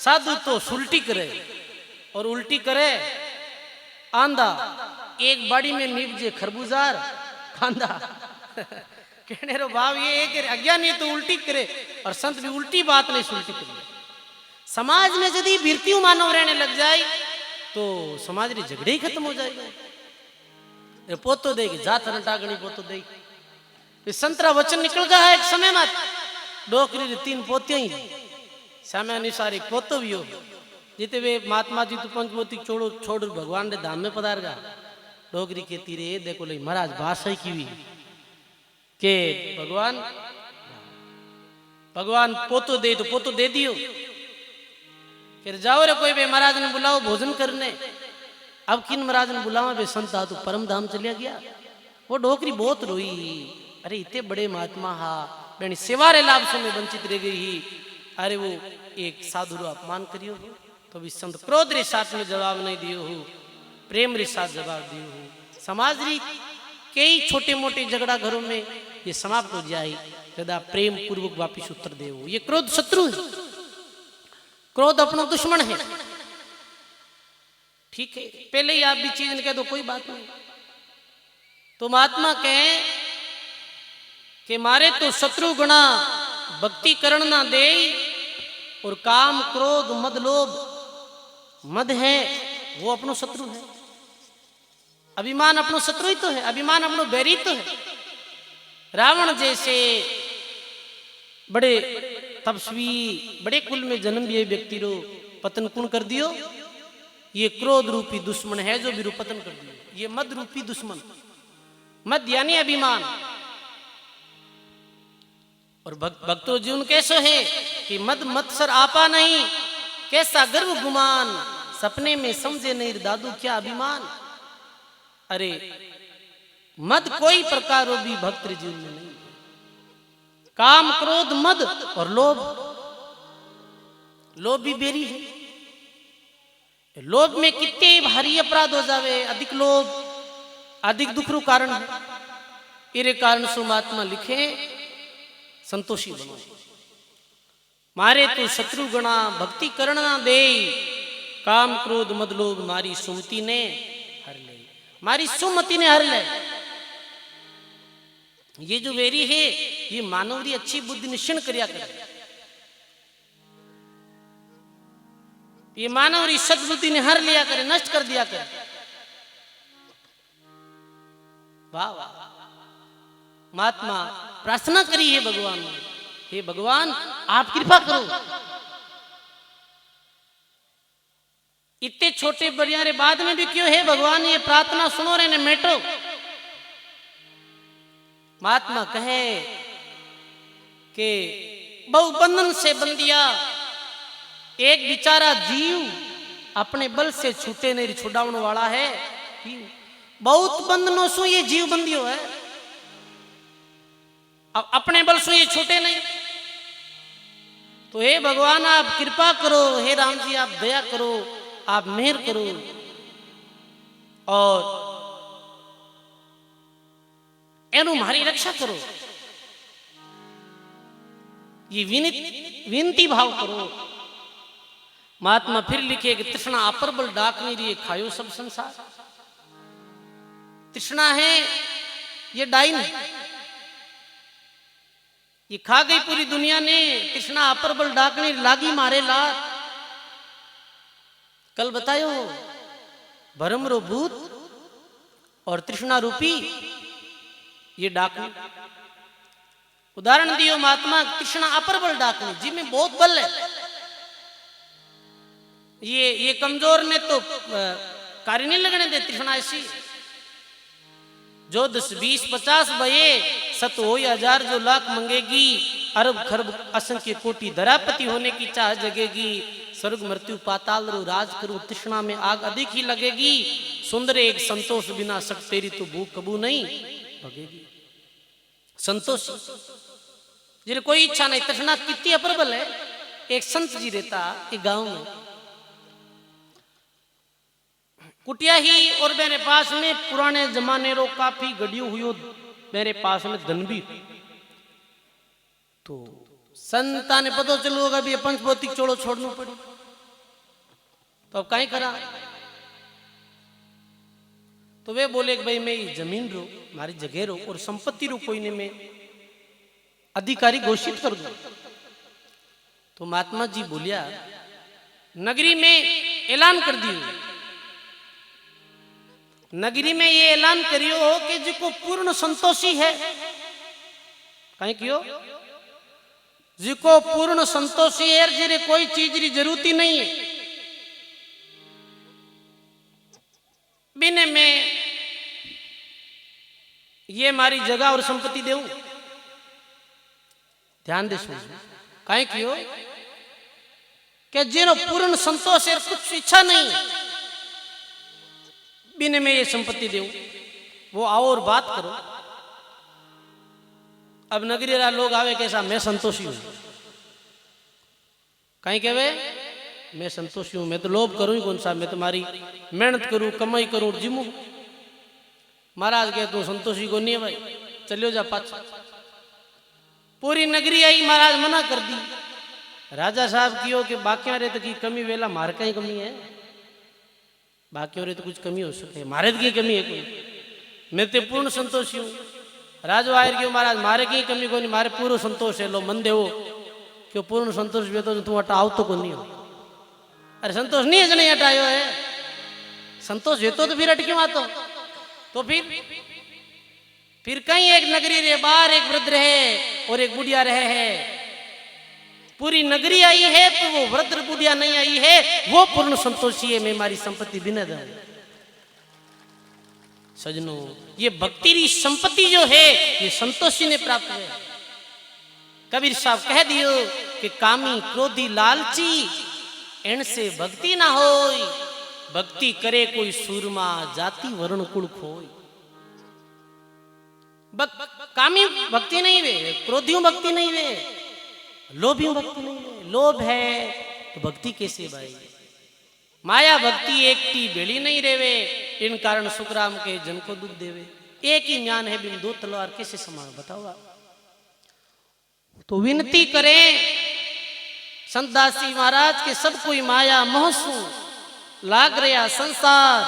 साधु तो सुल्टी करे और उल्टी करे आंधा, एक बाड़ी में निपजे खरबूजार खांदा। कहने रो भाव ये है कि अज्ञानी तो उल्टी करे और संत भी उल्टी बात नहीं सुल्टी करे। समाज में यदि भिरतियों मानव रहने लग जाए तो समाज रे झगड़े ही खत्म हो जाएगा। पोतो देगी जात टागणी पोतो देगी, संतरा वचन निकल गया है एक समय मत, डोकरी रे 3 पोतियां ही समय अनुसार एक पोतो भी हो, जीते वे महात्मा जी तो पंचपोती छोड़ो छोड़ भगवान ने धाम में पधार गा। डोगरी के तीरे देखो ले महाराज भाषा की भी के भगवान भगवान पोतो दे तो पोतो दे दियो, फिर जाओ रे कोई बे महाराज ने बुलाओ भोजन करने। अब किन महाराज ने बुलावा बे संत तो परम धाम चलिया गया। वो डोकरी बहुत रोई, अरे इतने बड़े महात्मा हा बेनी सेवा रे लाभ से में वंचित रह गई ही, अरे वो एक साधु रो अपमान करियो हो। तो भी संत क्रोध रे साथ में जवाब नहीं दियो हो, प्रेम रे साथ जवाब दियो हो। समाज री कई छोटे मोटे झगड़ा घरों में ये समाप्त हो जाए यदा प्रेम पूर्वक वापिस उत्तर दे हो। ये क्रोध शत्रु है, क्रोध अपना दुश्मन है। ठीक है, पहले ही आप भी चीज कह दो कोई बात नहीं, तो महात्मा कहे कि मारे तो शत्रु गुणा भक्ति करण ना दे, और काम क्रोध मद लोभ, मद है वो अपनो शत्रु है, अभिमान अपनो शत्रु ही तो है, अभिमान अपनो बैरी तो है। रावण जैसे बड़े तपस्वी बड़े कुल में जन्म लिए व्यक्ति रो पतन कौन कर दियो, ये क्रोध रूपी दुश्मन है जो भी पतन कर दियो, ये मद रूपी दुश्मन। मद यानी अभिमान। और भक्तों जीवन कैसो है कि मद मत्सर आपा नहीं, कैसा गर्व गुमान, सपने में समझे नहीं दादू क्या अभिमान। अरे मद कोई प्रकार भी भक्त जीवन में नहीं, काम क्रोध मद और लोभ, लोभ भी बेरी है। लोभ में कितने भारी अपराध हो जावे, अधिक लोभ अधिक दुख रू कारण है। इरे कारण सु महात्मा लिखे संतोषी बनो, मारे तो शत्रु गणा भक्ति करना दे, काम क्रोध मद लोभ मारी सुमति ने हर ले, मारी सुमति ने हर ले। ये जो वेरी है ये मानव की अच्छी बुद्धि निश्चय करिया करे, ये मानव की सद्बुद्धि ने हर लिया करे, नष्ट कर दिया करे। वाह वाह, महात्मा प्रार्थना करी है भगवान ने, हे भगवान आप कृपा करो, इतने छोटे बड़ियारे बाद में भी क्यों है भगवान ये प्रार्थना सुनो रे ने मेटो। महात्मा कहे कि बहु बंधन से बंदिया, एक बेचारा जीव अपने बल से छूटे नहीं छुड़ाने वाला है, बहुत बंधनों से ये जीव बंदियो है, अब अपने बल से ये छूटे नहीं। तो हे भगवान आप कृपा करो, हे राम जी आप दया करो, आप मेहर करो और एनु हमारी रक्षा करो, ये विनती भाव करो। महात्मा फिर लिखे कि तृष्णा अपर बल डाक नहीं रही खायो सब संसार। तृष्णा है ये डाइन है, ये खा गई पूरी दुनिया ने, तृष्णा अपर बल डाकनी लागी मारे लात। कल बतायो भरम रो भूत और तृष्णा रूपी ये डाकनी। उदाहरण दियो महात्मा, तृष्णा अपर बल डाकनी जिसमें बहुत बल है। ये कमजोर ने तो कार्य नहीं लगने दे। तृष्णा ऐसी जो 10 20 50 भये सत हो 1000 जो लाख मंगेगी, अरब खरब असंख्य कोटि धरापति होने की चाह जगेगी। स्वर्ग मृत्यु पाताल रो राज करूं, तृष्णा में आग अधिक ही लगेगी। सुंदर एक संतोष बिना सट तेरी तो भूख कबू नहीं भगेगी। संतोष जिन्हें कोई इच्छा नहीं, तृष्णा कितनी अप्रबल है। एक संत जी रहता एक गांव में, कुटिया ही और मेरे पास में पुराने जमाने रो काफी गड़ियो हुई मेरे पास में धन भी। तो संता ने पता चलो अभी पंचभौतिक चोड़ो छोड़ना पड़ी, तो अब कहीं करा। तो वे बोले कि भाई मैं ये जमीन रो हमारी जगह रो और संपत्ति रो कोई ने मैं अधिकारी घोषित कर दू। तो महात्मा जी बोलिया नगरी में ऐलान कर दियो, नगरी में ये ऐलान करियो कि जिको पूर्ण संतोषी है, कहीं क्यों जिको पूर्ण संतोषी है, जिरे कोई चीज की जरूरत ही नहीं है, बिने में ये हमारी जगह और संपत्ति देऊं। ध्यान दे सुन, कहीं क्यों कि जिनो पूर्ण संतोष है, कुछ इच्छा नहीं, बिने में ये संपत्ति देऊं। वो आओ और बात करो। अब नगरी लोग आवे कैसा, मैं संतोषी हूं, कहीं कहवे मैं संतोषी हूं, मैं तो लोभ करूं ही कौन सा, मैं तुम्हारी मेहनत करूं, कमाई करूं, जिमू। महाराज कहे तू संतोषी को नहीं है भाई, चलियो जा पाछा। पूरी नगरी आई, महाराज मना कर दी। राजा साहब कियो कि बाकिया रे तो की कमी वेला मारे कहीं कमी है, बाकियों रे तो कुछ कमी हो सके, मारे की कमी है कोई, मैं तो पूर्ण संतोषी हूँ। राजवायर क्यों महाराज मारे की कमी को नहीं, मारे पूर्ण संतोष है। लो मन देवो क्यों पूर्ण संतोष भी तो तू हटा आओ तो को नहीं हो। अरे संतोष नहीं है जने हटायो है, संतोष है तो फिर हट क्यों आतो। तो फिर कहीं एक नगरी रे बाहर एक वृद्ध रहे और एक बुढ़िया रहे है। पूरी नगरी आई है तो वो वृद्ध बुढ़िया नहीं आई है, वो पूर्ण संतोषी है, मैं हमारी संपत्ति बिना दे। सजनों ये भक्ति री संपत्ति जो है ये संतोषी ने प्राप्त है। कबीर साहब कह दियो कि कामी क्रोधी लालची इनसे भक्ति ना होई, भक्ति करे कोई सूरमा जाति वर्ण कुल खोई। कामी भक्ति नहीं वे, क्रोधियों भक्ति नहीं वे, लोभियों भक्ति नहीं वे। लोभ है तो भक्ति कैसे भाई। माया भक्ति एक टी बेली नहीं रेवे, इन कारण सुखराम के जन को दुख देवे। एक ही ज्ञान है बिन दो तलवार कैसे समान, बताओ आप। तो विनती करें संत दासी महाराज के सब कोई माया मोहसू लाग रहा संसार,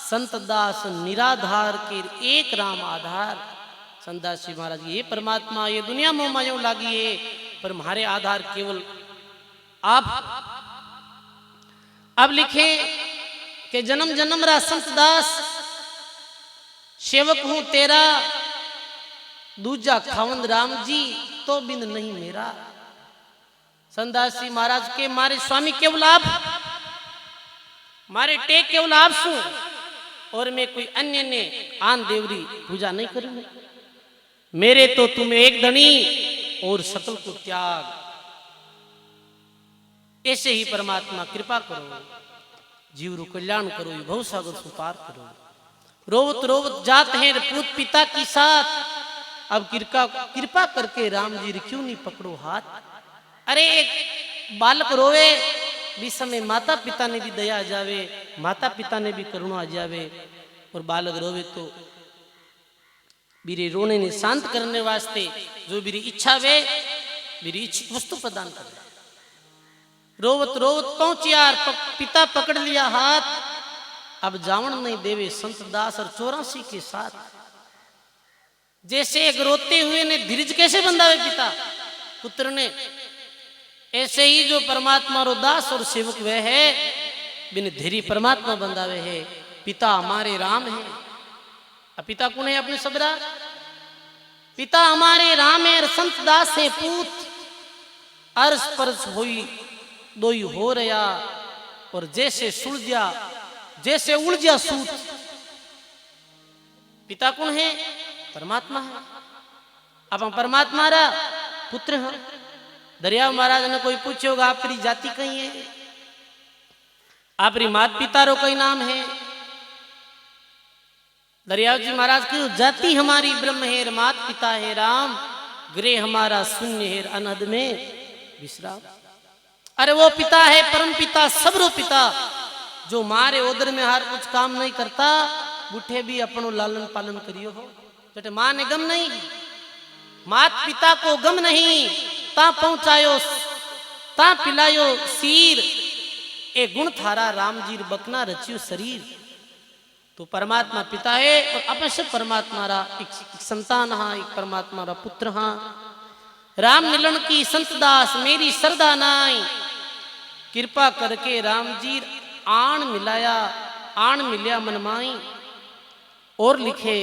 संत दास निराधार के एक राम आधार। संत दासी महाराज ये परमात्मा ये दुनिया मोह माया लागी है, पर हमारे आधार केवल आप। अब लिखे कि जन्म जन्म रा संत दास सेवक हूं तेरा, दूजा खावंद राम जी तो बिंद नहीं मेरा। संत दास जी महाराज के मारे स्वामी केवल आप, मारे टेक केवल आप सु, और मैं कोई अन्य ने आन देवरी पूजा नहीं करूंगा। मेरे तो तुम्हें एक धनी और सकल को त्याग। ऐसे ही परमात्मा कृपा करो, जीव रू कल्याण करो, भव सागर से पार करो। रोवत रोवत जात हैं पूत पिता की साथ, अब कृपा करके राम जी क्यों नहीं पकड़ो हाथ। अरे एक बालक रोवे भी समय माता पिता ने भी दया आ जावे, माता पिता ने भी करुणा आ जावे। और बालक रोवे तो मेरे रोने ने शांत करने वास्ते जो मेरी इच्छा वे मेरी इच्छित वस्तु प्रदान कर। रोवत रोवत पहुंचियार पिता पकड़ लिया हाथ, अब जावण नहीं देवे संत दास और 84 के साथ। जैसे एक रोते हुए ने धीरज कैसे बंधावे पिता पुत्र ने, ऐसे ही जो परमात्मा रो दास और सेवक वह है बिन धीरी परमात्मा बंधावे है। पिता हमारे राम है। अब पिता कौन है अपने सबरा? पिता हमारे राम है, संत दास है पूत। अर्श परस होई दोई हो रया, और जैसे सुलझा जैसे उलझा सूत। पिता कौन है? परमात्मा है। अब हम परमात्मा रा पुत्र हैं। दरिया महाराज ने कोई पूछे होगा आपकी जाति कहीं है, आपरी मात पिता रो कई नाम है? दरिया जी महाराज की जाति हमारी ब्रह्म है, मात पिता है राम, गृह हमारा शून्य है अनहद में विश्राम। अरे वो पिता है परम पिता, सबरो पिता, जो मारे उदर में हर कुछ काम नहीं करता, बूढ़े भी अपनो लालन पालन करियो हो। बेटे मां ने गम नहीं, मात पिता को गम नहीं, ता पहुंचायो ता पिलायो सीर, ए गुण थारा राम जी बकना रचियो शरीर। तो परमात्मा पिता है और अपन सब परमात्मा रा एक संतान हा, एक परमात्मा रा पुत्र हा। राम मिलन की संत दास मेरी श्रद्धा नाई, कृपा करके राम जी आण मिलाया, आण मिलिया मन माई। और लिखे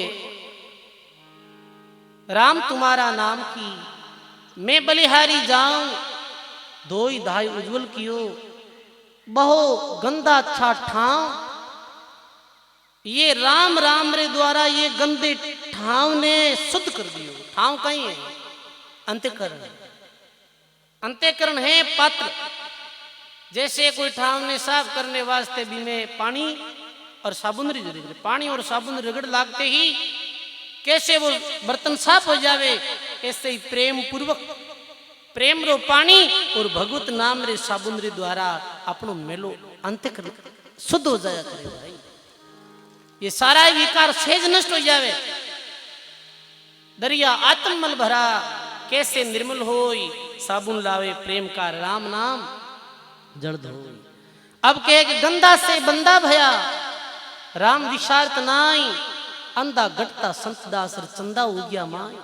राम तुम्हारा नाम की मैं बलिहारी जाऊं, धोई धाई उज्जवल कियो, बहु गंदा अच्छा ठाव। ये राम राम रे द्वारा ये गंदे ठाव ने शुद्ध कर दियो। ठाव कहीं है? अंत्यकरण। अंत्यकरण है पात्र। जैसे कोई ठाव ने साफ करने वास्ते भी में पानी और साबुन रगड़, पानी और साबुन रगड़ लागते ही कैसे वो बर्तन साफ हो जावे, ऐसे ही प्रेम पूर्वक प्रेम रो पानी और भगवत नाम रे साबुन रे द्वारा अपनो मेलो अंत्यकरण शुद्ध हो जाया करे भाई। ये सारा विकार सेज नष्ट हो जावे। दरिया आत्ममल भरा कैसे निर्मल होई, साबुन लावे प्रेम का राम नाम जड़ धोई। अब कहे कि गंदा से बंदा भया, राम विशारत नाई, अंधा घटता संतदास चंदा हो गया माई।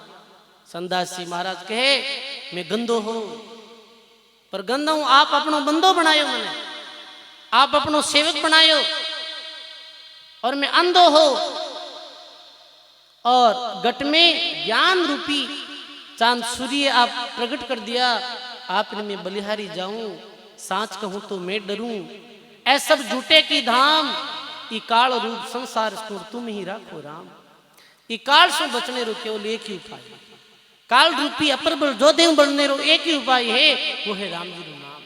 संतदास जी महाराज कहे मैं गंदो हो, पर गंदा हूं आप अपनो बंदो बनायो, मने आप अपनो सेवक बनायो, और मैं अंधो हो। और घट में ज्ञान रूपी चांद सूर्य आप प्रकट कर दिया, आपने मैं बलिहारी जाऊं, सांच कहूं तो मैं डरूं। ऐ सब झूठे की धाम, ई काल रूप संसार स्टोर तुम ही राखो राम। ई काल से बचने रो केवल एक ही उपाय, काल रूपी अपर बल जो देव बढ़ने रो एक ही उपाय है, वो है राम जी रो नाम।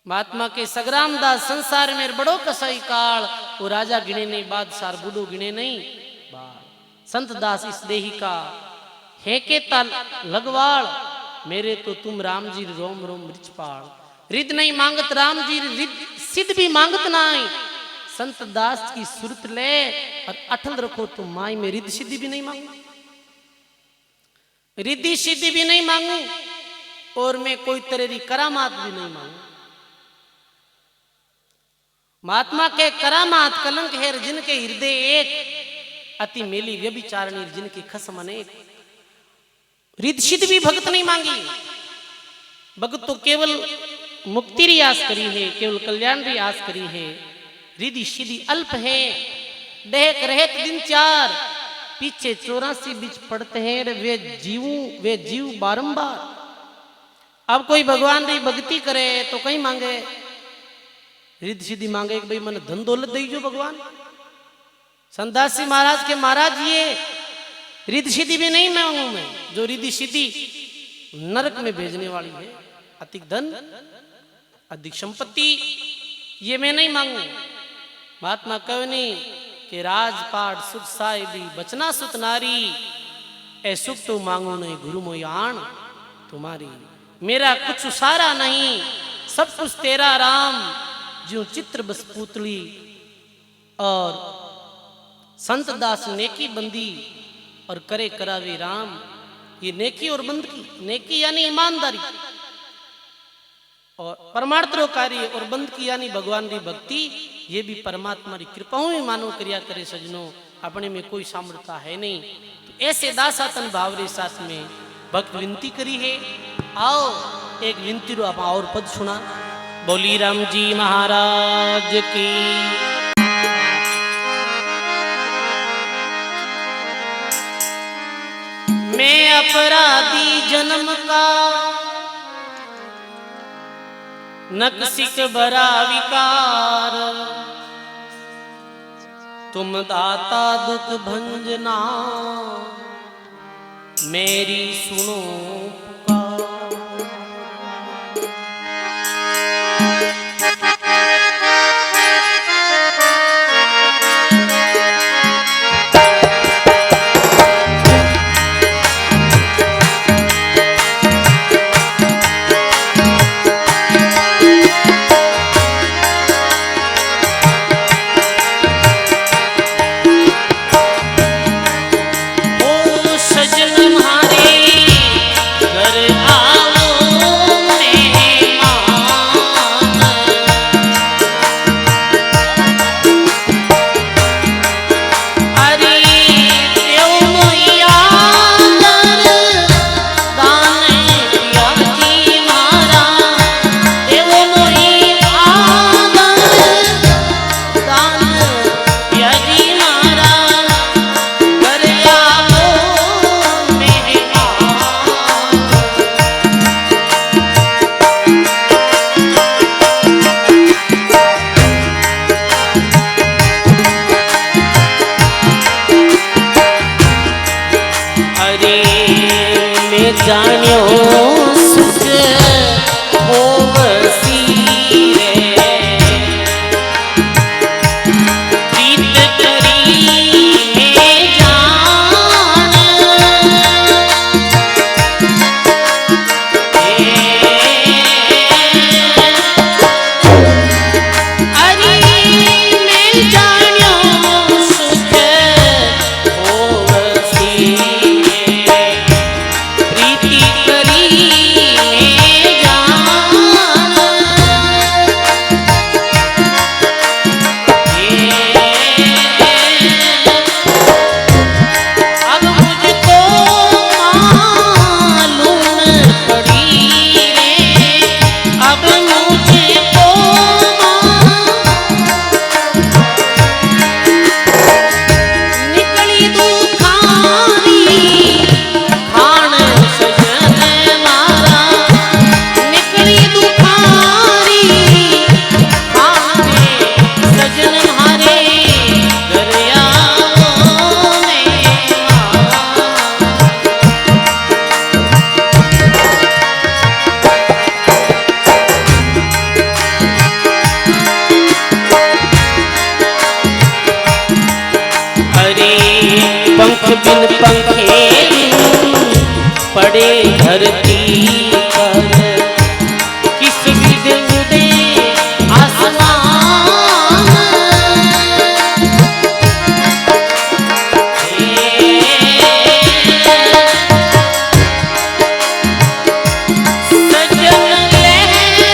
महात्मा के सग्राम दास संसार में बड़ो कसाई काल, वो राजा गिने नहीं बादशाह बूढ़ो गिने नहीं बाल। संत दास इस देही का है के ताल लगवाड़, मेरे तो तुम राम जी रोम रोम रिचपाड़। रिद नहीं मांगत राम जी रिद सिद्ध भी मांगत नाई, संत दास की सुरत ले और अटल रखो तुम माई में। रिद सिद्धि भी नहीं मांगू, रिद्धि सिद्धि भी नहीं मांगू, और मैं कोई तरह की करामात भी नहीं मांगू। महात्मा के करामात कलंक है जिनके हृदय एक, अति मेली व्यभिचारणी जिनकी खसम अनेक। रिद सिद्ध भी भगत नहीं मांगी, भगत तो केवल मुक्ति री आस करी है, केवल कल्याण री आस करी है। रिद्धि सिद्धि अल्प है, डहक रहत दिन चार, पीछे 84 बीच पड़ते हैं वे जीव बारंबार। अब कोई भगवान री भक्ति करे तो कहीं मांगे रिद्धि सिद्धि मांगे कि भाई मन धन दौलत दे जो भगवान। संतदास जी महाराज के महाराज ये रिद्धि सिद्धि भी नहीं मांगू मैं, जो रिद्धि सिद्धि नरक में भेजने वाली है। अधिक धन अधिक संपत्ति ये मैं नहीं मांगू। महात्मा कहनी कि राजपाट सुख साहिबी बचना सुत नारी, ए सुख तो मांगू नहीं गुरु मोयान तुम्हारी। मेरा कुछ सारा नहीं सब कुछ तेरा राम, जो चित्र बस पुतली। और संत दास नेकी बंदी और करे करावे राम। ये नेकी और बंद की, नेकी यानी ईमानदारी और परमार्थ कार्य, और बंद की यानी भगवान की भक्ति। ये भी परमात्मा की कृपा ही मानो क्रिया करे सजनों। अपने में कोई सामर्थ्य है नहीं। तो ऐसे दासातन भावरे साथ में भक्त विनती करी है। आओ एक विनती रो आप और पद सुना। बोली राम जी महाराज की। मैं अपराधी जन्म का नक्सिक भरा विकार, तुम दाता दुख भंजना मेरी सुनो जान्यो सुख होवसी रे, प्रीत करी में जान, अरे मैं जान्यो सुख होवसी बिन पंखे पड़े धरती पर, किस विध उदे आसमान, सजन लहर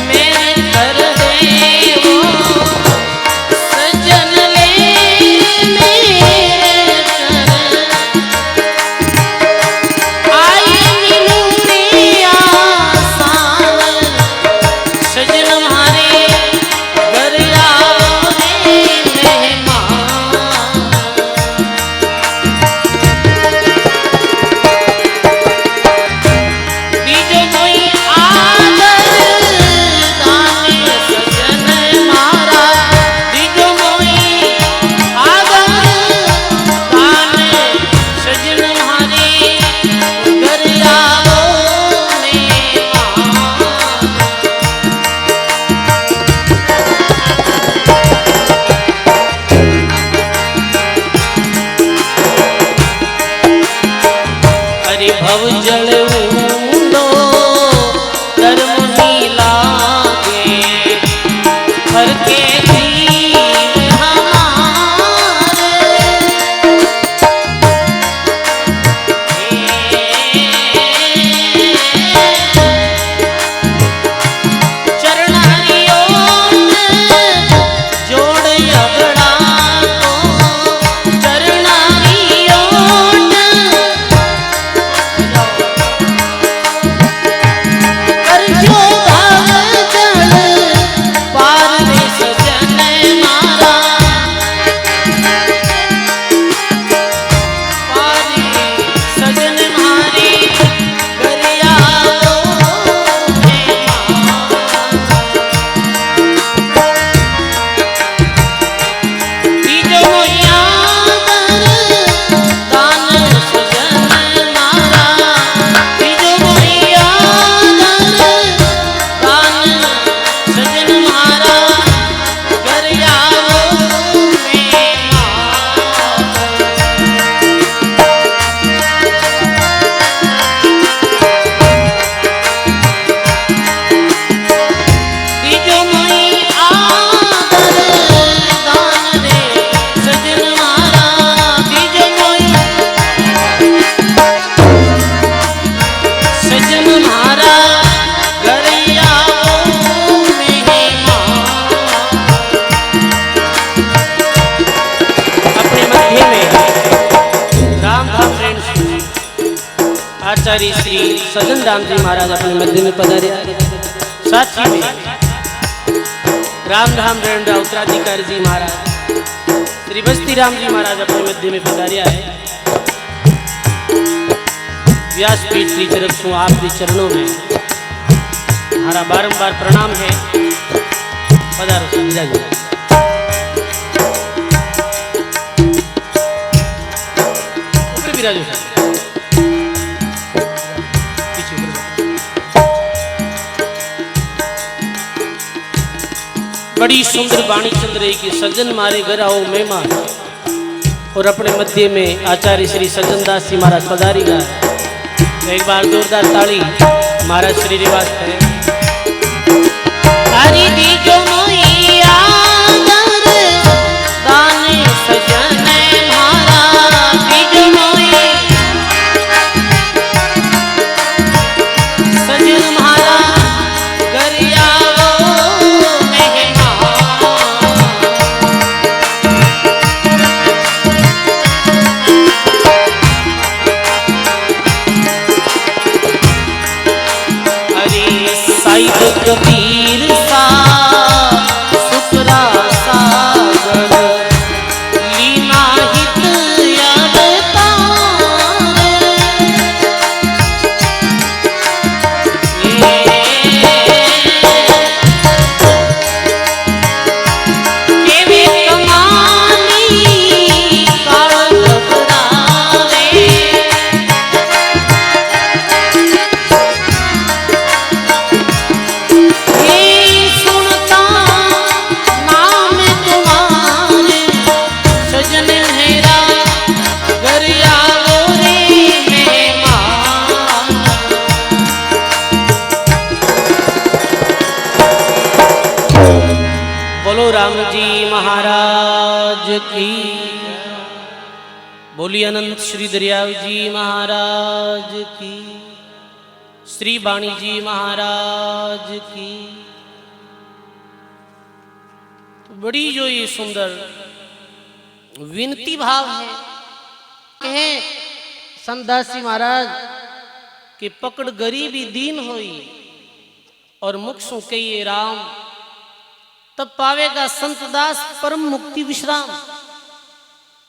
मेरे कर देवो, सजन ले मेरे कर आचार्य श्री सज्जन राम जी महाराज अपने मध्य में पधारे। साथ ही में रामधाम रेणुका उत्तराधिकारी जी महाराज श्री बस्ती राम जी महाराज अपने मध्य में पधारिया है। व्यासपीठ की तरफ से आपके चरणों में हमारा बारंबार प्रणाम है। पधारो समझा जी। ऊपर विराजो सर। बड़ी सुंदर वाणी चल रही कि सज्जन मारे घर आओ मेहमान, और अपने मध्य में आचार्य श्री सज्जन दास जी महाराज पधारीगा। तो एक बार जोरदार ताली महाराज श्री निवास है। हरि दीजो मोहिया दर दाने सजन महाराज दीजो मोहि सजन महाराज घर आओ मेहमान। हरि साईं कबीर सा सुखरा सागर लीना हित केवे कमानी काल घबरावे बोलो राम जी महाराज की। बोली अनंत श्री दरियाव जी महाराज की। श्री बाणी जी महाराज की। तो बड़ी जो ये सुंदर विनती भाव है कहें संतदासी महाराज कि पकड़ गरीबी दीन होई और मुख सु कहिए राम, तब पावेगा संतदास परम मुक्ति विश्राम।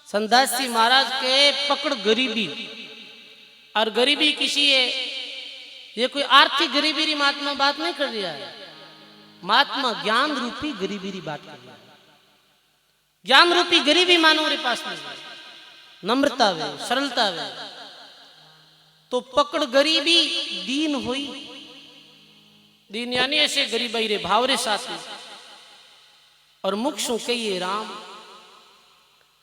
संतदास जी महाराज के पकड़ गरीबी, और गरीबी किसी है, ये कोई आर्थिक गरीबी री महात्मा बात नहीं कर रहा है। महात्मा ज्ञान रूपी गरीबी री बात कर रहा है। ज्ञान रूपी गरीबी मानव रे पास नहीं है, नम्रता वे सरलता वे। तो पकड़ गरीबी दीन हुई, दीन यानी ऐसे गरीबाई रे भाव रे साथ में, और मुख सु कहिए राम,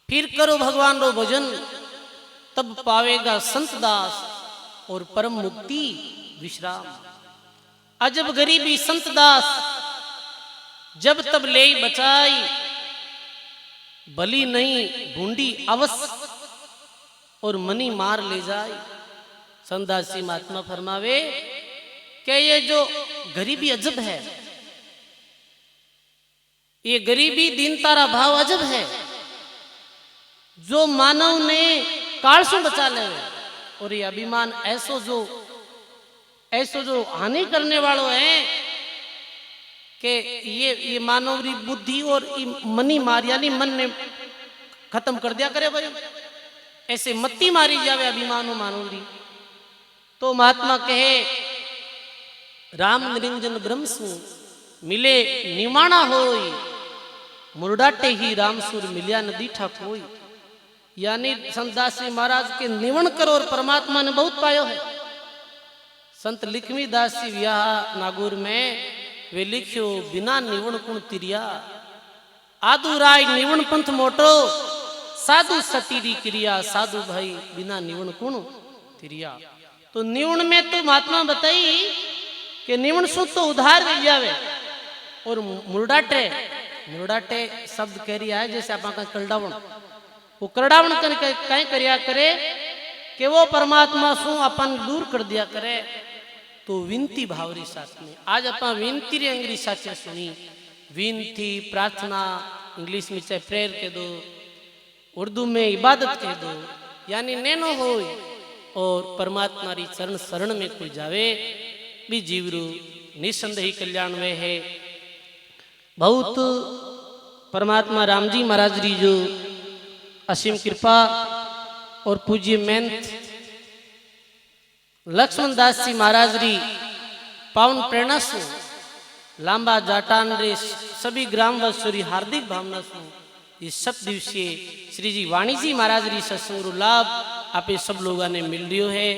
फिर करो भगवान रो भजन, तब पावेगा संत दास और परम मुक्ति विश्राम। अजब गरीबी संत दास जब तब ले बचाई, भली नहीं ढूंढी अवश्य और मनी मार ले जाए। संतदास जी महात्मा फरमावे कि ये जो गरीबी अजब है, ये गरीबी दीनता रा भाव अजब है, जो मानव ने काल से बचा ले। और ये अभिमान ऐसो जो हानि करने वालों है कि ये मानव री बुद्धि और मनी मार यानी मन ने खत्म कर दिया करे भाई, ऐसे मत्ती मारी जावे अभिमानो मानव री। तो महात्मा कहे राम निरंजन ब्रह्म सु मिले निमाणा होई, मुरडाटे ही रामसुर मिलिया न दीठा कोई। यानी संतदास जी महाराज के निवण करो और परमात्मा ने बहुत पायो है। संत लिखमी दास जी वियाह नागौर में वे लिखियो बिना निवण कुण तिरिया, आदू राय निवण पंथ मोटो, साधु सतीरी क्रिया, साधु भाई बिना निवण कुण तिरिया। तो निवण में तो महात्मा बताई कि निवण सु तो उधार मिल जावे, और मुरडाटे शब्द कह रिया है जैसे आप करडावण, वो करडावण कहीं करिया करे कि वो परमात्मा सु अपन दूर कर दिया करे। तो विनती भावरी साथ में आज अपना विनती रे अंग्रेजी साचे सुनी, विनती प्रार्थना इंग्लिश में चाहे प्रेयर कह दो, उर्दू में इबादत कह दो, यानी नैनो हो और परमात्मा री चरण शरण में कोई जावे भी जीवरू निसंदेही कल्याण में है। बहुत परमात्मा राम जी महाराज री जो असीम कृपा और पूज्य महंत लक्ष्मण दास जी महाराज री पावन प्रेरणा से लांबा जाटान रे सभी ग्रामवासियों री हार्दिक भावना से ये सब दिवसीय श्री जी वाणी जी महाराज री सत्संग रो लाभ आपे सब लोगों ने मिल रियो है।